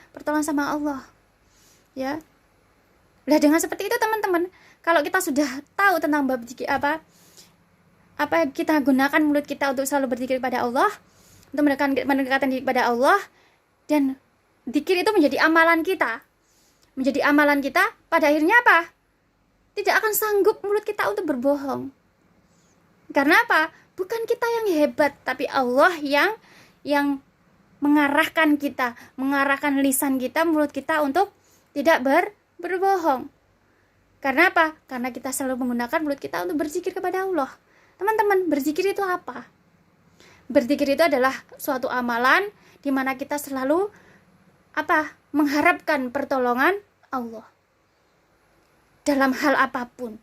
sama Allah ya. Nah, dengan seperti itu teman-teman, kalau kita sudah tahu tentang bab zikir, kita gunakan mulut kita untuk selalu berzikir kepada Allah, untuk mendekatkan diri kepada Allah, dan zikir itu menjadi amalan kita, pada akhirnya apa? Tidak akan sanggup mulut kita untuk berbohong. Karena apa? Bukan kita yang hebat, tapi Allah yang mengarahkan kita, mengarahkan lisan kita, mulut kita untuk tidak berbohong. Karena apa? Karena kita selalu menggunakan mulut kita untuk berzikir kepada Allah. Teman-teman, berzikir itu apa? Berzikir itu adalah suatu amalan di mana kita selalu mengharapkan pertolongan Allah dalam hal apapun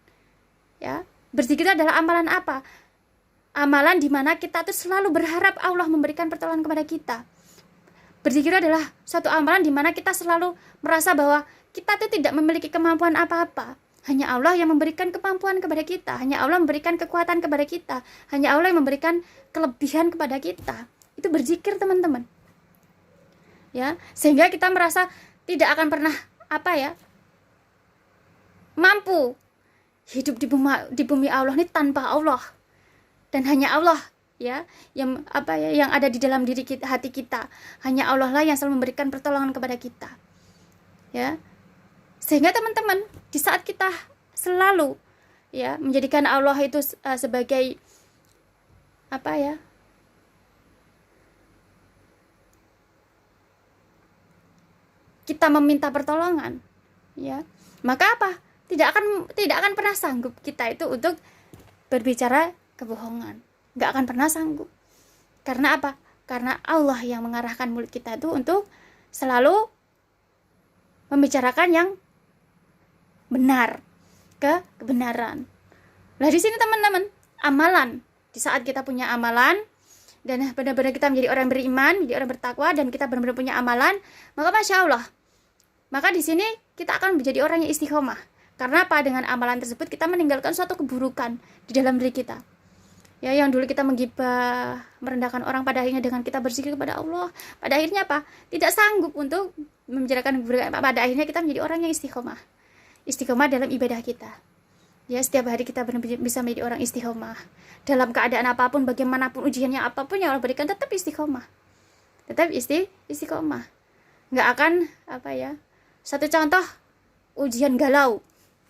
ya. Berzikir adalah amalan apa? Amalan di mana kita tuh selalu berharap Allah memberikan pertolongan kepada kita. Berzikir adalah suatu amalan di mana kita selalu merasa bahwa kita tuh tidak memiliki kemampuan apa-apa. Hanya Allah yang memberikan kemampuan kepada kita, hanya Allah memberikan kekuatan kepada kita, hanya Allah yang memberikan kelebihan kepada kita. Itu berzikir teman-teman ya. Sehingga kita merasa tidak akan pernah mampu hidup di bumi Allah ini tanpa Allah, dan hanya Allah ya yang ada di dalam diri kita, hati kita. Hanya Allah lah yang selalu memberikan pertolongan kepada kita ya. Sehingga teman-teman, di saat kita selalu ya menjadikan Allah itu sebagai kita meminta pertolongan ya, maka tidak akan pernah sanggup kita itu untuk berbicara kebohongan. Nggak akan pernah sanggup. Karena apa? Karena Allah yang mengarahkan mulut kita itu untuk selalu membicarakan yang benar, kebenaran. Nah di sini teman-teman, amalan, di saat kita punya amalan dan benar-benar kita menjadi orang beriman, menjadi orang bertakwa, dan kita benar-benar punya amalan, maka masya Allah, maka di sini kita akan menjadi orang yang istiqomah. Karena apa? Dengan amalan tersebut kita meninggalkan suatu keburukan di dalam diri kita. Ya, yang dulu kita menggibah, merendahkan orang, pada akhirnya dengan kita berzikir kepada Allah, pada akhirnya apa? Tidak sanggup untuk menjadikan keburukan. Pada akhirnya kita menjadi orang yang istiqomah. Istiqomah dalam ibadah kita. Ya, setiap hari kita bisa menjadi orang istiqomah. Dalam keadaan apapun, bagaimanapun ujiannya apapun yang Allah berikan, tetap istiqomah. Tetap istiqomah. Nggak akan satu contoh, ujian galau.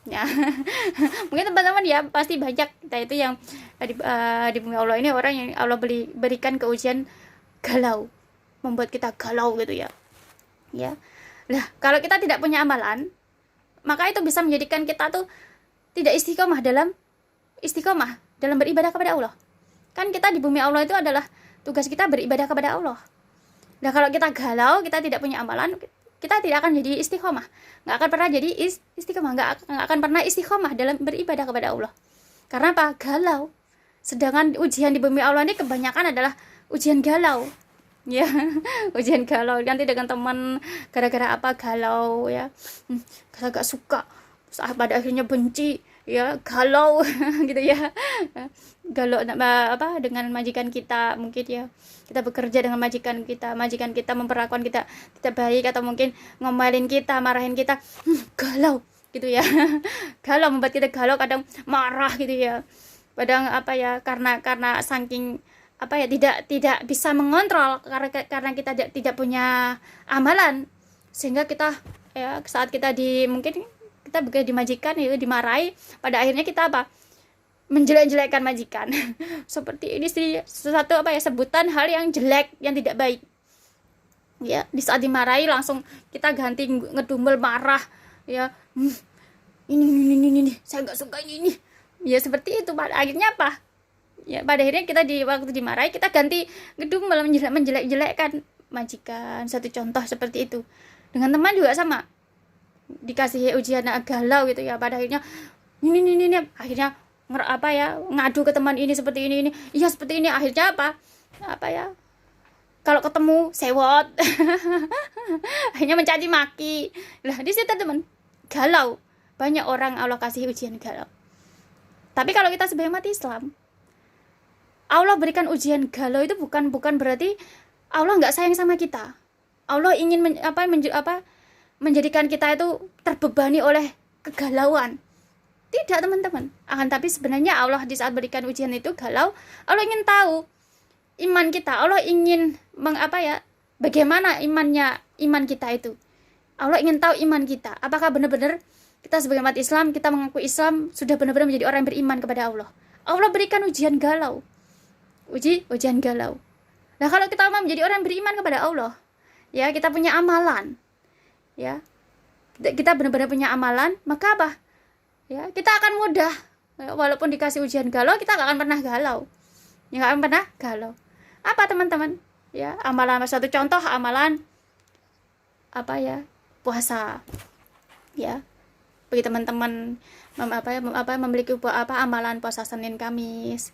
Ya. Mungkin teman-teman ya pasti banyak kita itu yang di bumi Allah ini orang yang Allah berikan ke ujian galau, membuat kita galau gitu ya. Ya. Nah, kalau kita tidak punya amalan, maka itu bisa menjadikan kita tuh tidak istiqomah dalam beribadah kepada Allah. Kan kita di bumi Allah itu adalah tugas kita beribadah kepada Allah. Nah, kalau kita galau, kita tidak punya amalan, kita tidak akan jadi istiqomah, nggak akan pernah jadi istiqomah, nggak akan pernah istiqomah dalam beribadah kepada Allah. Karena apa? Galau. Sedangkan ujian di bumi Allah ini kebanyakan adalah ujian galau, ya. Ujian galau, nanti dengan teman gara-gara apa galau, ya, gak suka, pada akhirnya benci, ya, galau, gitu ya. Galau dengan majikan kita, mungkin ya kita bekerja dengan majikan kita memperlakukan kita tidak baik, atau mungkin ngomelin kita, marahin kita, galau gitu ya. Galau, membuat kita galau, kadang marah gitu ya, kadang karena saking tidak bisa mengontrol, karena kita tidak punya amalan, sehingga kita ya saat kita mungkin kita bekerja di majikan itu dimarahi, pada akhirnya kita menjelek-jelekkan majikan. Seperti ini sih sesuatu sebutan hal yang jelek, yang tidak baik. Ya, di saat dimarahi langsung kita ganti ngedumel, marah, ya. Ini saya nggak suka ini. Ya seperti itu, pada akhirnya apa? Ya pada akhirnya kita waktu dimarahi kita ganti ngedumel, menjelek-jelekkan majikan. Satu contoh seperti itu. Dengan teman juga sama. Dikasih ujian galau gitu ya, pada akhirnya ini akhirnya ngadu ke teman ini seperti ini, iya seperti ini, akhirnya kalau ketemu sewot. Akhirnya mencaci maki. Lah di situ teman, galau. Banyak orang Allah kasih ujian galau. Tapi kalau kita sebagai umat Islam, Allah berikan ujian galau itu bukan berarti Allah nggak sayang sama kita. Allah ingin menjadikan kita itu terbebani oleh kegalauan. Tidak teman-teman. Akan tapi sebenarnya Allah di saat berikan ujian itu galau, Allah ingin tahu iman kita. Allah ingin bagaimana iman kita itu. Allah ingin tahu iman kita. Apakah benar-benar kita sebagai umat Islam, kita mengaku Islam, sudah benar-benar menjadi orang yang beriman kepada Allah. Allah berikan ujian galau. Ujian galau. Nah, kalau kita mau menjadi orang yang beriman kepada Allah, ya kita punya amalan. Ya. Kita benar-benar punya amalan, maka apa? Ya, kita akan mudah. Walaupun dikasih ujian galau, kita gak akan pernah galau. Ya, gak akan pernah galau. Apa teman-teman? Ya, amalan, satu contoh amalan puasa. Ya. Bagi teman-teman memiliki amalan puasa Senin Kamis.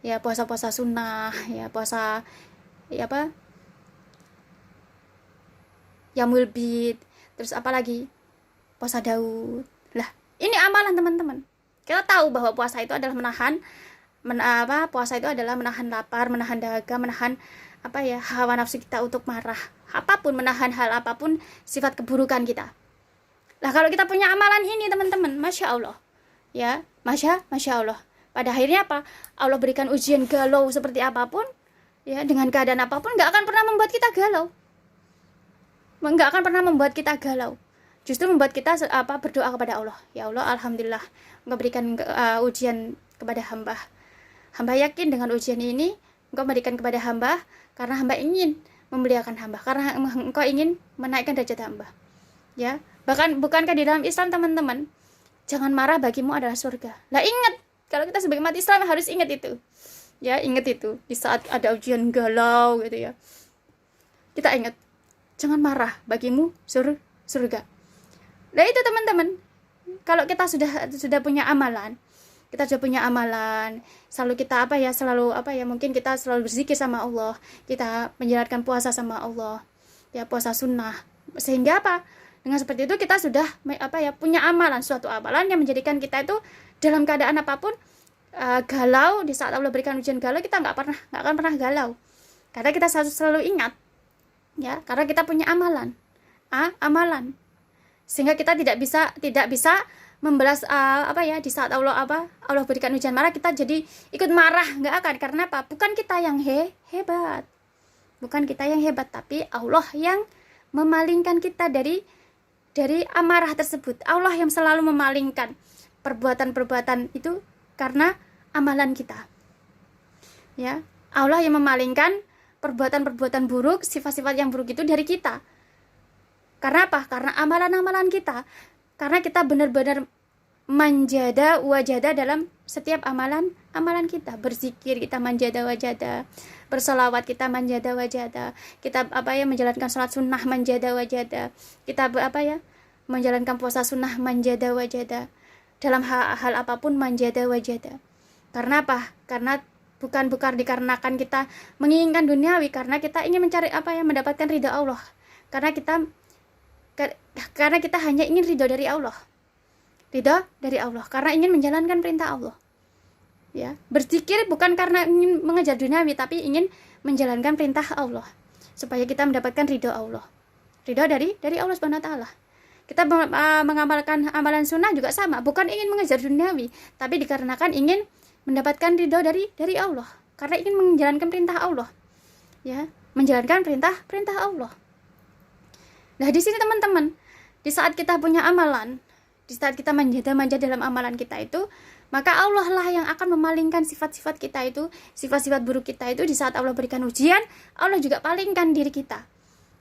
Ya, puasa-puasa sunnah, ya, puasa Yaumul Bid, terus apalagi? Puasa Daud. Lah, ini amalan teman-teman. Kita tahu bahwa puasa itu adalah menahan lapar, menahan dahaga, menahan hawa nafsu kita untuk marah. Apapun, menahan hal apapun sifat keburukan kita. Lah kalau kita punya amalan ini teman-teman, masya Allah. Ya, masya Allah. Pada akhirnya apa? Allah berikan ujian galau seperti apapun, ya, dengan keadaan apapun enggak akan pernah membuat kita galau. Enggak akan pernah membuat kita galau. Justru membuat kita berdoa kepada Allah. Ya Allah, alhamdulillah Engkau berikan ujian kepada hamba. Hamba yakin dengan ujian ini Engkau berikan kepada hamba karena hamba ingin memuliakan hamba, karena Engkau ingin menaikkan derajat hamba. Ya, bahkan bukankah di dalam Islam teman-teman, jangan marah bagimu adalah surga. Lah ingat, kalau kita sebagai umat Islam harus ingat itu. Ya, ingat itu di saat ada ujian galau gitu ya. Kita ingat, jangan marah bagimu surga. Nah itu teman-teman, kalau kita sudah punya amalan, selalu kita mungkin kita selalu berzikir sama Allah, kita menjalankan puasa sama Allah, ya puasa sunnah, sehingga apa, dengan seperti itu kita sudah punya amalan, suatu amalan yang menjadikan kita itu dalam keadaan apapun, galau, di saat Allah berikan ujian galau, kita nggak akan pernah galau, karena kita selalu ingat, ya, karena kita punya amalan, sehingga kita tidak bisa membalas di saat Allah berikan ujian marah, kita jadi ikut marah, nggak akan. Karena apa? Bukan kita yang hebat, tapi Allah yang memalingkan kita dari amarah tersebut. Allah yang selalu memalingkan perbuatan-perbuatan itu karena amalan kita, ya. Allah yang memalingkan perbuatan-perbuatan buruk, sifat-sifat yang buruk itu dari kita. Karena apa? Karena amalan-amalan kita. Karena kita benar-benar manjada wajada dalam setiap amalan kita. Berzikir kita manjada wajada, bersolawat kita manjada wajada, kita menjalankan sholat sunnah manjada wajada, kita menjalankan puasa sunnah manjada wajada, dalam hal apapun manjada wajada. Karena apa? Karena bukan dikarenakan kita menginginkan duniawi, karena kita ingin mencari mendapatkan ridha Allah. Karena kita hanya ingin ridha dari Allah, karena ingin menjalankan perintah Allah, ya. Berzikir bukan karena ingin mengejar duniawi, tapi ingin menjalankan perintah Allah supaya kita mendapatkan ridha Allah, dari Allah Subhanahu wa taala. Kita mengamalkan amalan sunnah juga sama, bukan ingin mengejar duniawi, tapi dikarenakan ingin mendapatkan ridha dari Allah, karena ingin menjalankan perintah Allah, ya, menjalankan perintah Allah. Nah, di sini teman-teman, di saat kita punya amalan, di saat kita manja dalam amalan kita itu, maka Allah lah yang akan memalingkan sifat-sifat kita itu, sifat-sifat buruk kita itu. Di saat Allah berikan ujian, Allah juga palingkan diri kita.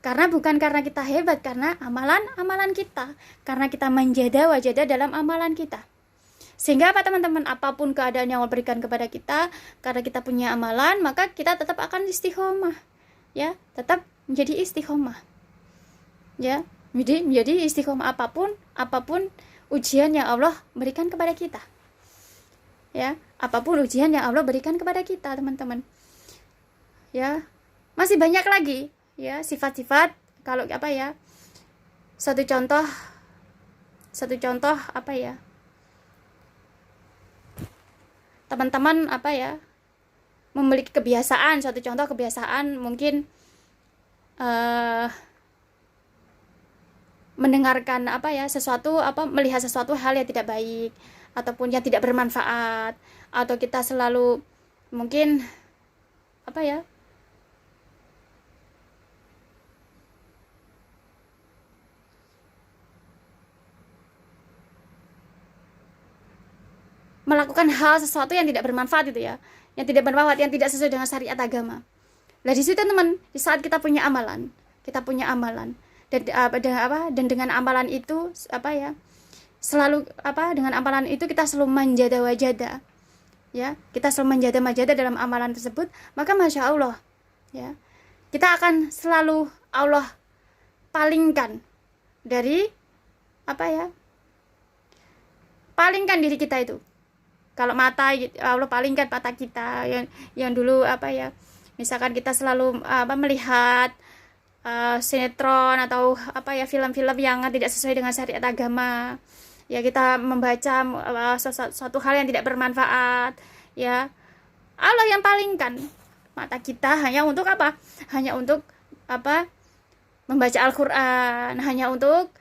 Karena bukan karena kita hebat, karena amalan kita, karena kita manjada wajada dalam amalan kita. Sehingga apa teman-teman, apapun keadaan yang Allah berikan kepada kita, karena kita punya amalan, maka kita tetap akan istiqomah, ya, tetap menjadi istiqomah, ya, menjadi istiqomah apapun ujian yang Allah berikan kepada kita, ya, apapun ujian yang Allah berikan kepada kita teman-teman, ya. Masih banyak lagi, ya, sifat-sifat. Kalau satu contoh teman-teman memiliki kebiasaan, suatu contoh kebiasaan mungkin mendengarkan sesuatu melihat sesuatu hal yang tidak baik ataupun yang tidak bermanfaat, atau kita selalu mungkin melakukan hal sesuatu yang tidak bermanfaat itu, ya, yang tidak bermanfaat, yang tidak sesuai dengan syariat agama. Nah, di situ teman, di saat kita punya amalan dan dengan amalan itu selalu dengan amalan itu kita selalu manjada wajada, ya, kita selalu manjada wajada dalam amalan tersebut, maka masya Allah, ya, kita akan selalu Allah palingkan dari palingkan diri kita itu. Kalau mata, Allah palingkan mata kita yang dulu misalkan kita selalu melihat sinetron atau film-film yang tidak sesuai dengan syariat agama, ya, kita membaca suatu hal yang tidak bermanfaat, ya, Allah yang palingkan mata kita hanya untuk membaca Al-Quran, hanya untuk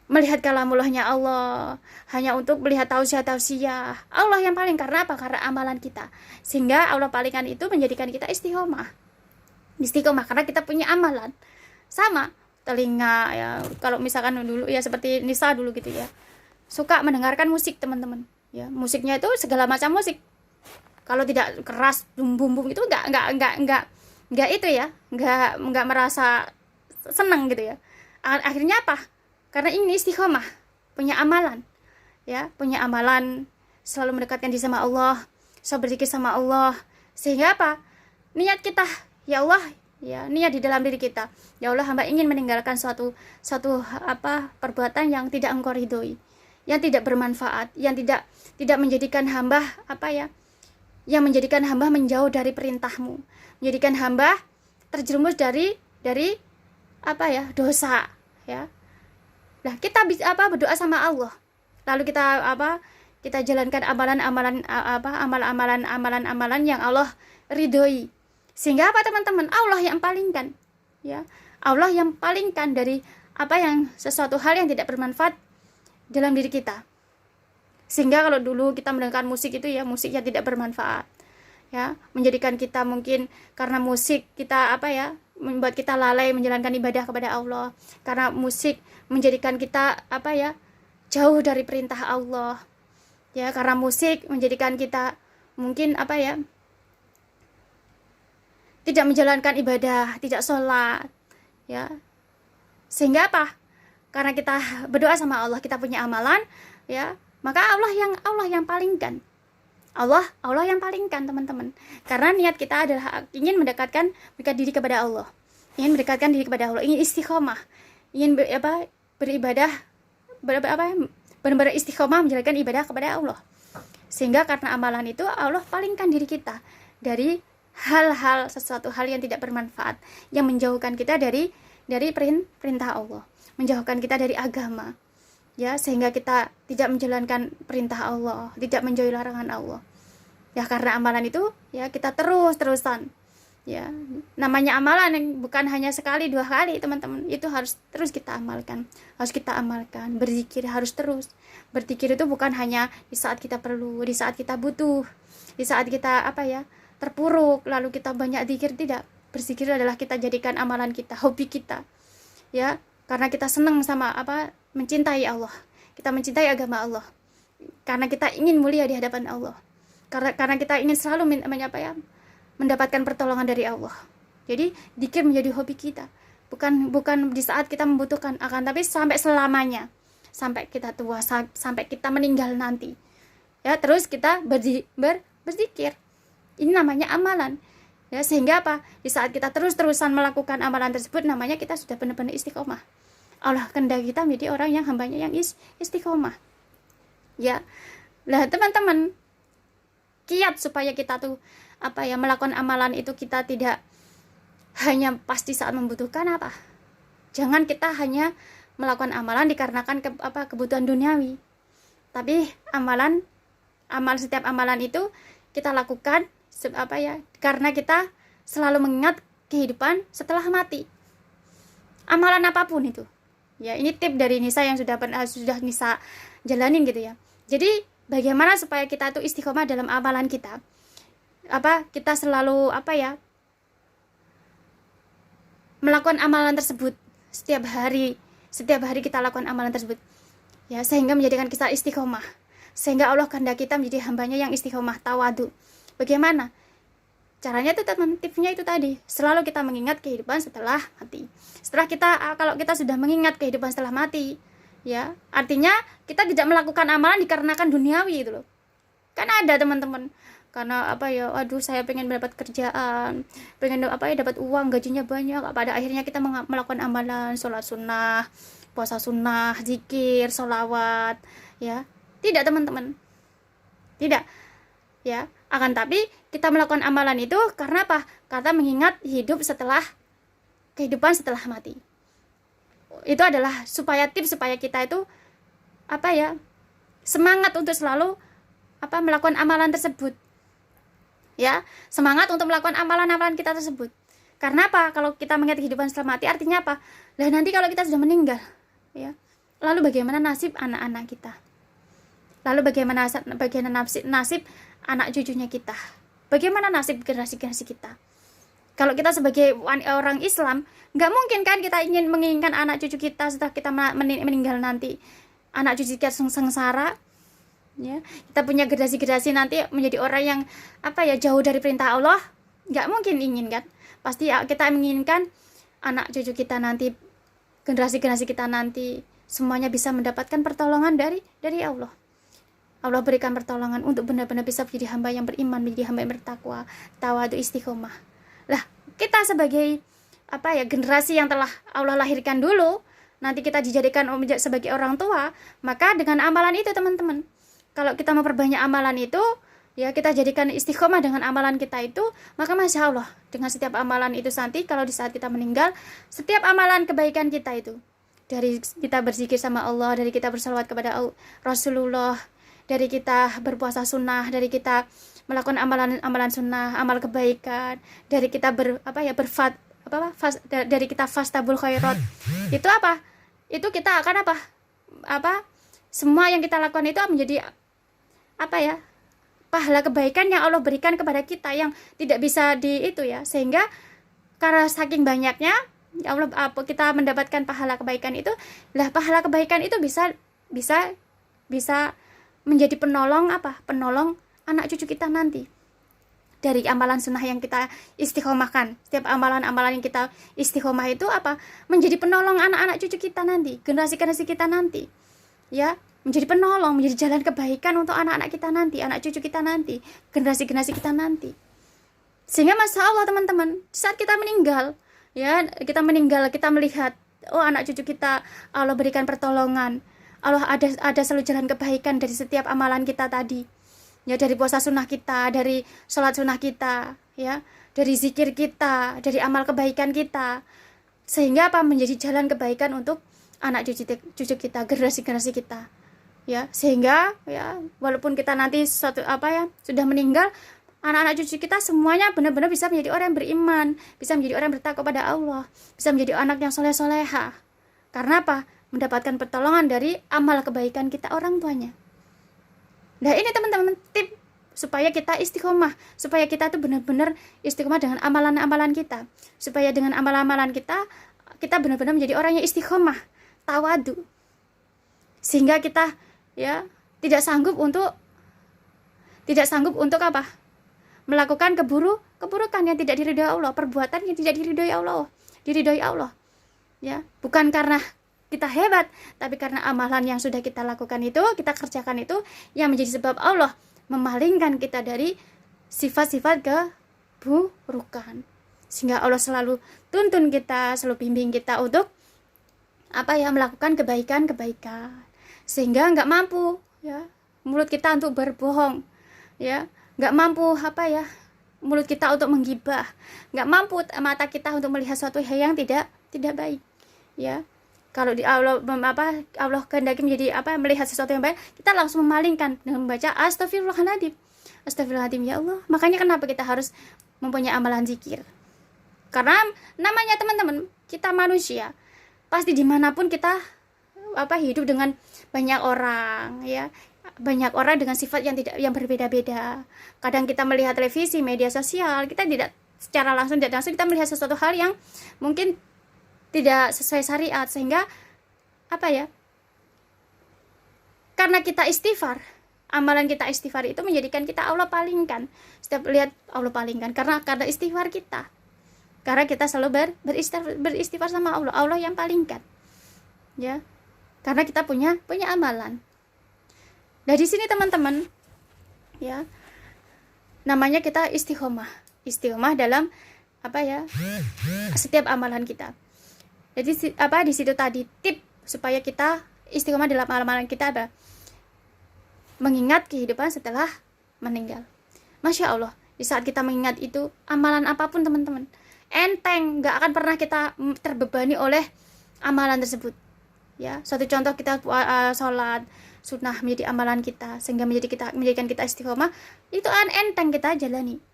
melihat kalamullahnya Allah, hanya untuk melihat tausiah. Allah yang paling, karena apa? Karena amalan kita. Sehingga Allah palingkan itu menjadikan kita istiqomah, karena kita punya amalan. Sama telinga, ya, kalau misalkan dulu, ya, seperti Nisa dulu gitu, ya, suka mendengarkan musik teman-teman, ya, musiknya itu segala macam musik. Kalau tidak keras bum itu enggak itu, ya, enggak merasa senang gitu, ya. Akhirnya apa? Karena ini istiqomah, punya amalan, ya, selalu mendekatkan diri sama Allah, selalu berzikir sama Allah, sehingga apa? Niat kita, ya Allah, Ya, niat di dalam diri kita. Ya Allah, hamba ingin meninggalkan suatu perbuatan yang tidak Engkau ridhoi, yang tidak bermanfaat, yang tidak menjadikan hamba yang menjadikan hamba menjauh dari perintah-Mu, menjadikan hamba terjerumus dari dosa, ya. Nah, kita bisa berdoa sama Allah. Lalu kita jalankan amalan-amalan yang Allah ridhoi. Sehingga teman-teman, Allah yang palingkan, ya. Allah yang palingkan dari sesuatu hal yang tidak bermanfaat dalam diri kita. Sehingga kalau dulu kita mendengarkan musik itu, ya, musik yang tidak bermanfaat, ya, menjadikan kita mungkin karena musik kita membuat kita lalai menjalankan ibadah kepada Allah. Karena musik menjadikan kita jauh dari perintah Allah. Ya, karena musik menjadikan kita mungkin tidak menjalankan ibadah, tidak sholat, ya. Sehingga karena kita berdoa sama Allah, kita punya amalan, ya, maka Allah yang palingkan. Allah yang palingkan, teman-teman. Karena niat kita adalah ingin mendekatkan diri kepada Allah. Ingin mendekatkan diri kepada Allah, ingin istiqomah. Ingin beribadah, benar-benar istiqomah menjalankan ibadah kepada Allah. Sehingga karena amalan itu Allah palingkan diri kita dari sesuatu hal yang tidak bermanfaat, yang menjauhkan kita dari perintah Allah, menjauhkan kita dari agama, ya, sehingga kita tidak menjalankan perintah Allah, tidak menjauhi larangan Allah. Ya, karena amalan itu, ya, kita terus-terusan, ya, namanya amalan yang bukan hanya sekali dua kali, teman-teman. Itu harus terus kita amalkan, berzikir harus terus. Berzikir itu bukan hanya di saat kita perlu, di saat kita butuh, di saat kita terpuruk lalu kita banyak zikir. Tidak. Berzikir adalah kita jadikan amalan kita, hobi kita, ya, karena kita senang sama mencintai Allah, kita mencintai agama Allah, karena kita ingin mulia di hadapan Allah, karena kita ingin selalu mendapatkan pertolongan dari Allah. Jadi zikir menjadi hobi kita, bukan di saat kita membutuhkan, tapi sampai selamanya, sampai kita tua, sampai kita meninggal nanti, ya, terus kita berzikir. Ini namanya amalan, ya. Sehingga di saat kita terus-terusan melakukan amalan tersebut, namanya kita sudah benar-benar istiqomah. Allah kehendaki kita menjadi orang yang hambanya yang istiqomah, ya. Nah, teman-teman, kiat supaya kita tuh melakukan amalan itu, kita tidak hanya pasti saat membutuhkan. Jangan kita hanya melakukan amalan dikarenakan kebutuhan duniawi, tapi setiap amalan itu kita lakukan karena kita selalu mengingat kehidupan setelah mati. Amalan apapun itu, ya, ini tip dari Nisa yang sudah Nisa jalanin gitu, ya. Jadi bagaimana supaya kita tuh istiqomah dalam amalan kita, kita selalu melakukan amalan tersebut setiap hari kita lakukan amalan tersebut, ya, sehingga menjadikan kita istiqomah, sehingga Allah kehendaki kita menjadi hambanya yang istiqomah, tawadu. Bagaimana caranya? Itu tipsnya itu tadi, selalu kita mengingat kehidupan setelah mati. Kalau kita sudah mengingat kehidupan setelah mati, ya, artinya kita tidak melakukan amalan dikarenakan duniawi itu loh. Kan ada teman-teman, karena aduh, saya pengen mendapat kerjaan, pengen dapat uang, gajinya banyak, pada akhirnya kita melakukan amalan, sholat sunnah, puasa sunnah, zikir, sholawat, ya. Tidak, teman-teman, tidak, ya. Akan tapi kita melakukan amalan itu karena karena mengingat kehidupan setelah mati. Itu adalah tips supaya kita itu semangat untuk selalu melakukan amalan tersebut, ya, semangat untuk melakukan amalan-amalan kita tersebut. Karena kalau kita mengingat kehidupan setelah mati, artinya lah nanti kalau kita sudah meninggal, ya, lalu bagaimana nasib anak-anak kita, lalu bagaimana nasib anak cucunya kita, bagaimana nasib generasi-generasi kita. Kalau kita sebagai orang Islam, nggak mungkin kan kita menginginkan anak cucu kita setelah kita meninggal nanti, anak cucu kita sengsara, ya. Kita punya generasi-generasi nanti menjadi orang yang jauh dari perintah Allah. Nggak mungkin ingin kan. Pasti kita menginginkan anak cucu kita nanti, generasi-generasi kita nanti, semuanya bisa mendapatkan pertolongan dari Allah. Allah berikan pertolongan untuk benar-benar bisa menjadi hamba yang beriman, menjadi hamba yang bertakwa, tawadu, istiqomah. Lah, kita sebagai generasi yang telah Allah lahirkan dulu, nanti kita dijadikan sebagai orang tua, maka dengan amalan itu teman-teman, kalau kita memperbanyak amalan itu, ya kita jadikan istiqomah dengan amalan kita itu, maka Masya Allah, dengan setiap amalan itu nanti kalau di saat kita meninggal, setiap amalan kebaikan kita itu, dari kita berzikir sama Allah, dari kita bersalawat kepada Rasulullah, dari kita berpuasa sunnah, dari kita melakukan amalan sunnah, amal kebaikan, dari kita dari kita fastabul khairat, itu itu kita akan semua yang kita lakukan itu menjadi pahala kebaikan yang Allah berikan kepada kita yang tidak bisa sehingga karena saking banyaknya ya Allah kita mendapatkan pahala kebaikan itu. Lah pahala kebaikan itu bisa menjadi penolong anak cucu kita nanti. Dari amalan sunnah yang kita istiqomahkan, setiap amalan-amalan yang kita istiqomah itu menjadi penolong anak-anak cucu kita nanti, generasi-generasi kita nanti, ya, menjadi penolong, menjadi jalan kebaikan untuk anak-anak kita nanti, anak cucu kita nanti, generasi-generasi kita nanti. Sehingga Masya Allah teman-teman, saat kita meninggal, kita melihat, oh anak cucu kita Allah berikan pertolongan, Allah ada selalu jalan kebaikan dari setiap amalan kita tadi. Ya, dari puasa sunnah kita, dari sholat sunnah kita, ya, dari zikir kita, dari amal kebaikan kita, sehingga menjadi jalan kebaikan untuk anak cucu kita, generasi kita, ya, sehingga ya walaupun kita nanti sudah meninggal, anak-anak cucu kita semuanya benar-benar bisa menjadi orang yang beriman, bisa menjadi orang yang bertakwa kepada Allah, bisa menjadi anak yang soleh-soleha, karena mendapatkan pertolongan dari amal kebaikan kita orang tuanya. Nah ini teman-teman tip supaya kita istiqomah, supaya kita tuh benar-benar istiqomah dengan amalan-amalan kita, supaya dengan amalan-amalan kita benar-benar menjadi orang yang istiqomah, tawadu, sehingga kita ya tidak sanggup untuk melakukan keburukan yang tidak diridhoi Allah, perbuatan yang tidak diridhoi Allah, ya, bukan karena kita hebat, tapi karena amalan yang sudah kita lakukan itu, kita kerjakan itu, yang menjadi sebab Allah memalingkan kita dari sifat-sifat keburukan. Sehingga Allah selalu tuntun kita, selalu bimbing kita untuk melakukan kebaikan-kebaikan. Sehingga nggak mampu ya mulut kita untuk berbohong, ya, nggak mampu mulut kita untuk menggibah, nggak mampu mata kita untuk melihat suatu hal yang tidak baik, ya. Kalau Allah kehendaki melihat sesuatu yang baik, kita langsung memalingkan dengan membaca astagfirullahaladzim, ya Allah. Makanya kenapa kita harus mempunyai amalan zikir? Karena namanya teman-teman, kita manusia, pasti dimanapun kita hidup dengan banyak orang, ya, banyak orang dengan sifat yang berbeda-beda. Kadang kita melihat televisi, media sosial, kita tidak secara langsung kita melihat sesuatu hal yang mungkin tidak sesuai syariat, sehingga karena kita istighfar, amalan kita istighfar itu menjadikan kita Allah palingkan. Setiap lihat Allah palingkan karena istighfar kita, karena kita selalu beristighfar sama Allah yang palingkan, ya, karena kita punya amalan. Nah di sini teman-teman, ya, namanya kita istiqomah dalam setiap amalan kita. Jadi di situ tadi tip supaya kita istiqomah dalam amalan kita mengingat kehidupan setelah meninggal. Masya Allah, di saat kita mengingat itu, amalan apapun teman-teman enteng, nggak akan pernah kita terbebani oleh amalan tersebut, ya. Suatu contoh, kita sholat sunnah menjadi amalan kita, sehingga menjadikan kita istiqomah, itu enteng kita jalani,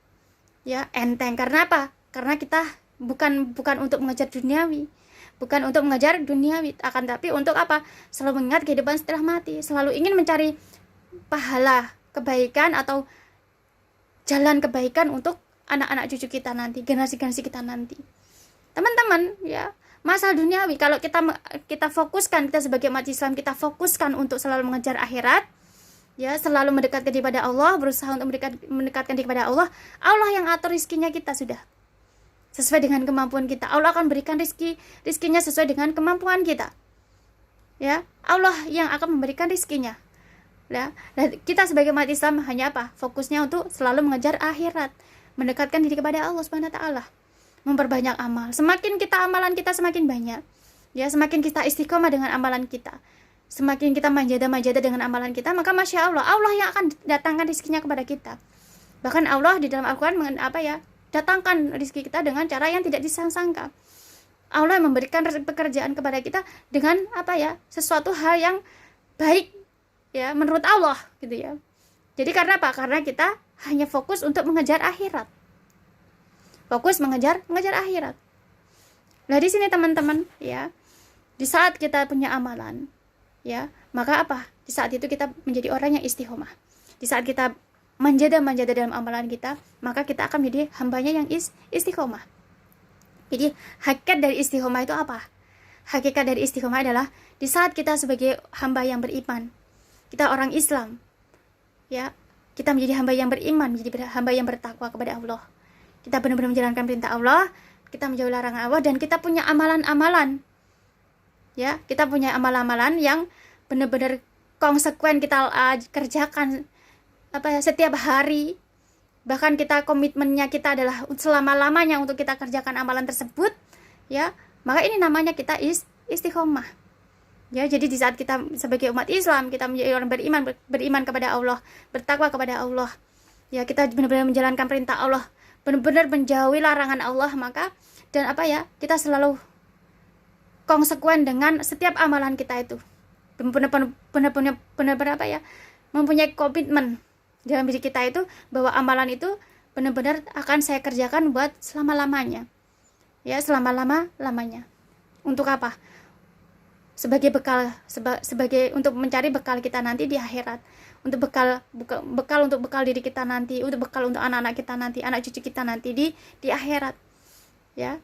ya, enteng. Karena apa? Karena kita bukan untuk mengejar duniawi, akan tapi untuk selalu mengingat kehidupan setelah mati, selalu ingin mencari pahala kebaikan atau jalan kebaikan untuk anak-anak cucu kita nanti, generasi-generasi kita nanti. Teman-teman, ya, masalah duniawi kalau kita fokuskan, kita sebagai umat Islam kita fokuskan untuk selalu mengejar akhirat, ya, selalu mendekatkan kepada Allah, berusaha untuk mendekatkan kepada Allah yang atur rizkinya kita sudah sesuai dengan kemampuan kita. Allah akan berikan rizkinya sesuai dengan kemampuan kita, ya. Allah yang akan memberikan rizkinya, ya. Dan kita sebagai umat Islam hanya fokusnya untuk selalu mengejar akhirat, mendekatkan diri kepada Allah Subhanahu wa taala. memperbanyak amal. Semakin kita amalan kita semakin banyak, ya, semakin kita istiqomah dengan amalan kita, semakin kita manjada dengan amalan kita, maka masya Allah, Allah yang akan datangkan rezekinya kepada kita. Bahkan Allah di dalam Al-Quran datangkan rezeki kita dengan cara yang tidak disangka. Allah memberikan pekerjaan kepada kita dengan sesuatu hal yang baik, ya, menurut Allah gitu ya. Jadi karena apa? Karena kita hanya fokus untuk mengejar akhirat. Fokus mengejar akhirat. Nah, di sini teman-teman, ya, di saat kita punya amalan, ya, maka apa? Di saat itu kita menjadi orang yang istiqomah. Di saat kita manjada dalam amalan kita, maka kita akan menjadi hambanya yang istiqomah. Jadi hakikat dari istiqomah itu apa? Hakikat dari istiqomah adalah di saat kita sebagai hamba yang beriman, kita orang Islam, ya, kita menjadi hamba yang beriman, menjadi hamba yang bertakwa kepada Allah. Kita benar-benar menjalankan perintah Allah, kita menjauhi larangan Allah, dan kita punya amalan-amalan, ya, kita punya amalan-amalan yang benar-benar konsekuen kita kerjakan setiap hari. Bahkan kita komitmennya kita adalah selama-lamanya untuk kita kerjakan amalan tersebut, ya, maka ini namanya kita istiqomah. Ya, jadi di saat kita sebagai umat Islam, kita menjadi orang beriman kepada Allah, bertakwa kepada Allah, ya, kita benar-benar menjalankan perintah Allah, benar-benar menjauhi larangan Allah, maka kita selalu konsekuen dengan setiap amalan kita itu. Benar-benar mempunyai komitmen dalam diri kita itu bahwa amalan itu benar-benar akan saya kerjakan buat selama-lamanya. Ya, selama-lamanya. Untuk apa? Sebagai bekal, sebagai untuk mencari bekal kita nanti di akhirat. Untuk bekal untuk bekal diri kita nanti, untuk bekal untuk anak-anak kita nanti, anak cucu kita nanti di akhirat. Ya.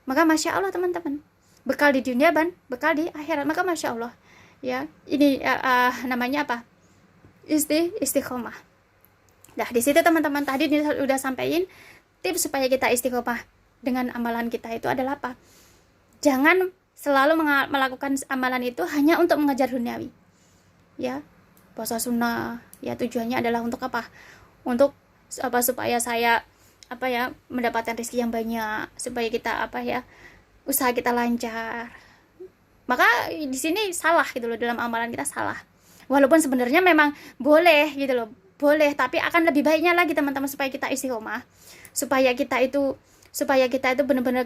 Maka masya Allah teman-teman, bekal di dunia bekal di akhirat, maka masya Allah. Ya, ini namanya apa? Istiqomah. Nah, di situ teman-teman tadi udah sampaikan tips supaya kita istiqomah dengan amalan kita itu adalah apa? Jangan selalu melakukan amalan itu hanya untuk mengejar duniawi. Ya. Puasa sunnah, ya, tujuannya adalah untuk apa? Untuk supaya saya mendapatkan rezeki yang banyak, supaya kita usaha kita lancar. Maka di sini salah gitu loh, dalam amalan kita salah. Walaupun sebenarnya memang boleh gitu loh, boleh, tapi akan lebih baiknya lagi teman-teman supaya kita istiqomah, supaya kita itu benar-benar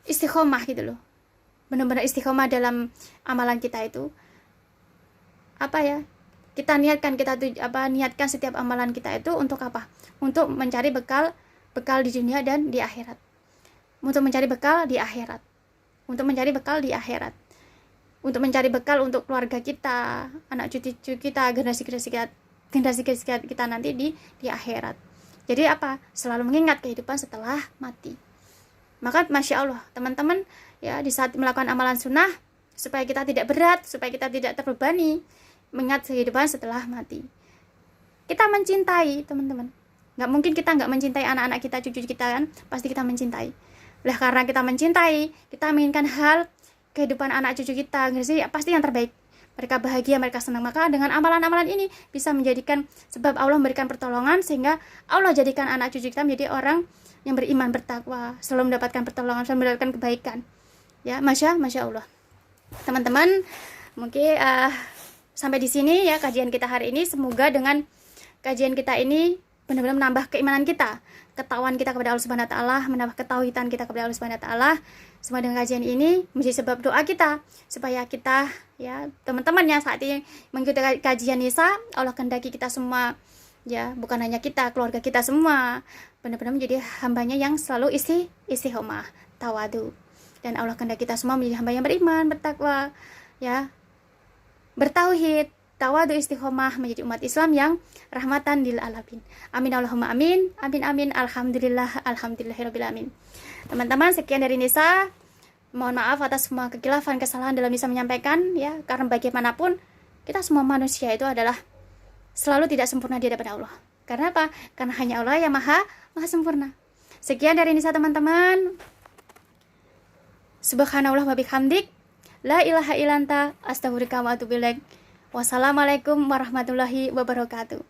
istiqomah gitu loh, benar-benar istiqomah dalam amalan kita itu. Kita niatkan setiap amalan kita itu untuk apa? Untuk mencari bekal di dunia dan di akhirat. Untuk mencari bekal di akhirat. Untuk mencari bekal di akhirat. Untuk mencari bekal untuk keluarga kita, anak cucu kita, generasi kita nanti di akhirat. Jadi selalu mengingat kehidupan setelah mati. Maka masya Allah teman-teman, ya, di saat melakukan amalan sunnah, supaya kita tidak berat, supaya kita tidak terbebani mengingat kehidupan setelah mati. Kita mencintai teman-teman, nggak mungkin kita nggak mencintai anak-anak kita, cucu kita, kan pasti kita mencintai. Lah karena kita mencintai, kita menginginkan hal kehidupan anak cucu kita pasti yang terbaik. Mereka bahagia, mereka senang. Maka dengan amalan-amalan ini bisa menjadikan sebab Allah memberikan pertolongan, sehingga Allah jadikan anak cucu kita menjadi orang yang beriman, bertakwa, selalu mendapatkan pertolongan, selalu mendapatkan kebaikan. Ya, masya Allah. Teman-teman, mungkin sampai di sini ya kajian kita hari ini. Semoga dengan kajian kita ini benar-benar menambah keimanan kita, ketakwaan kita kepada Allah Subhanahu wa taala, menambah ketauhidan kita kepada Allah Subhanahu wa taala. Semua dengan kajian ini menjadi sebab doa kita supaya kita, ya, teman-teman yang saat ini mengikuti kajian Nisa, Allah kehendaki kita semua, ya, bukan hanya kita, keluarga kita semua benar-benar menjadi hambanya yang selalu istiqomah, tawadu. Dan Allah kehendaki kita semua menjadi hamba yang beriman, bertakwa, ya, bertauhid, tawadu, istiqomah, menjadi umat Islam yang rahmatan lil alamin. Amin Allahumma amin. Amin. Alhamdulillahirabbil alamin. Teman-teman, sekian dari Nisa. Mohon maaf atas semua kekilafan, kesalahan dalam Nisa menyampaikan, ya, karena bagaimanapun kita semua manusia itu adalah selalu tidak sempurna di hadapan Allah. Karena apa? Karena hanya Allah yang maha sempurna. Sekian dari Nisa teman-teman. Subhanallah wa bihamdik, la ilaha illa anta, astaghfiruka wa atubu ilaik. Wassalamualaikum warahmatullahi wabarakatuh.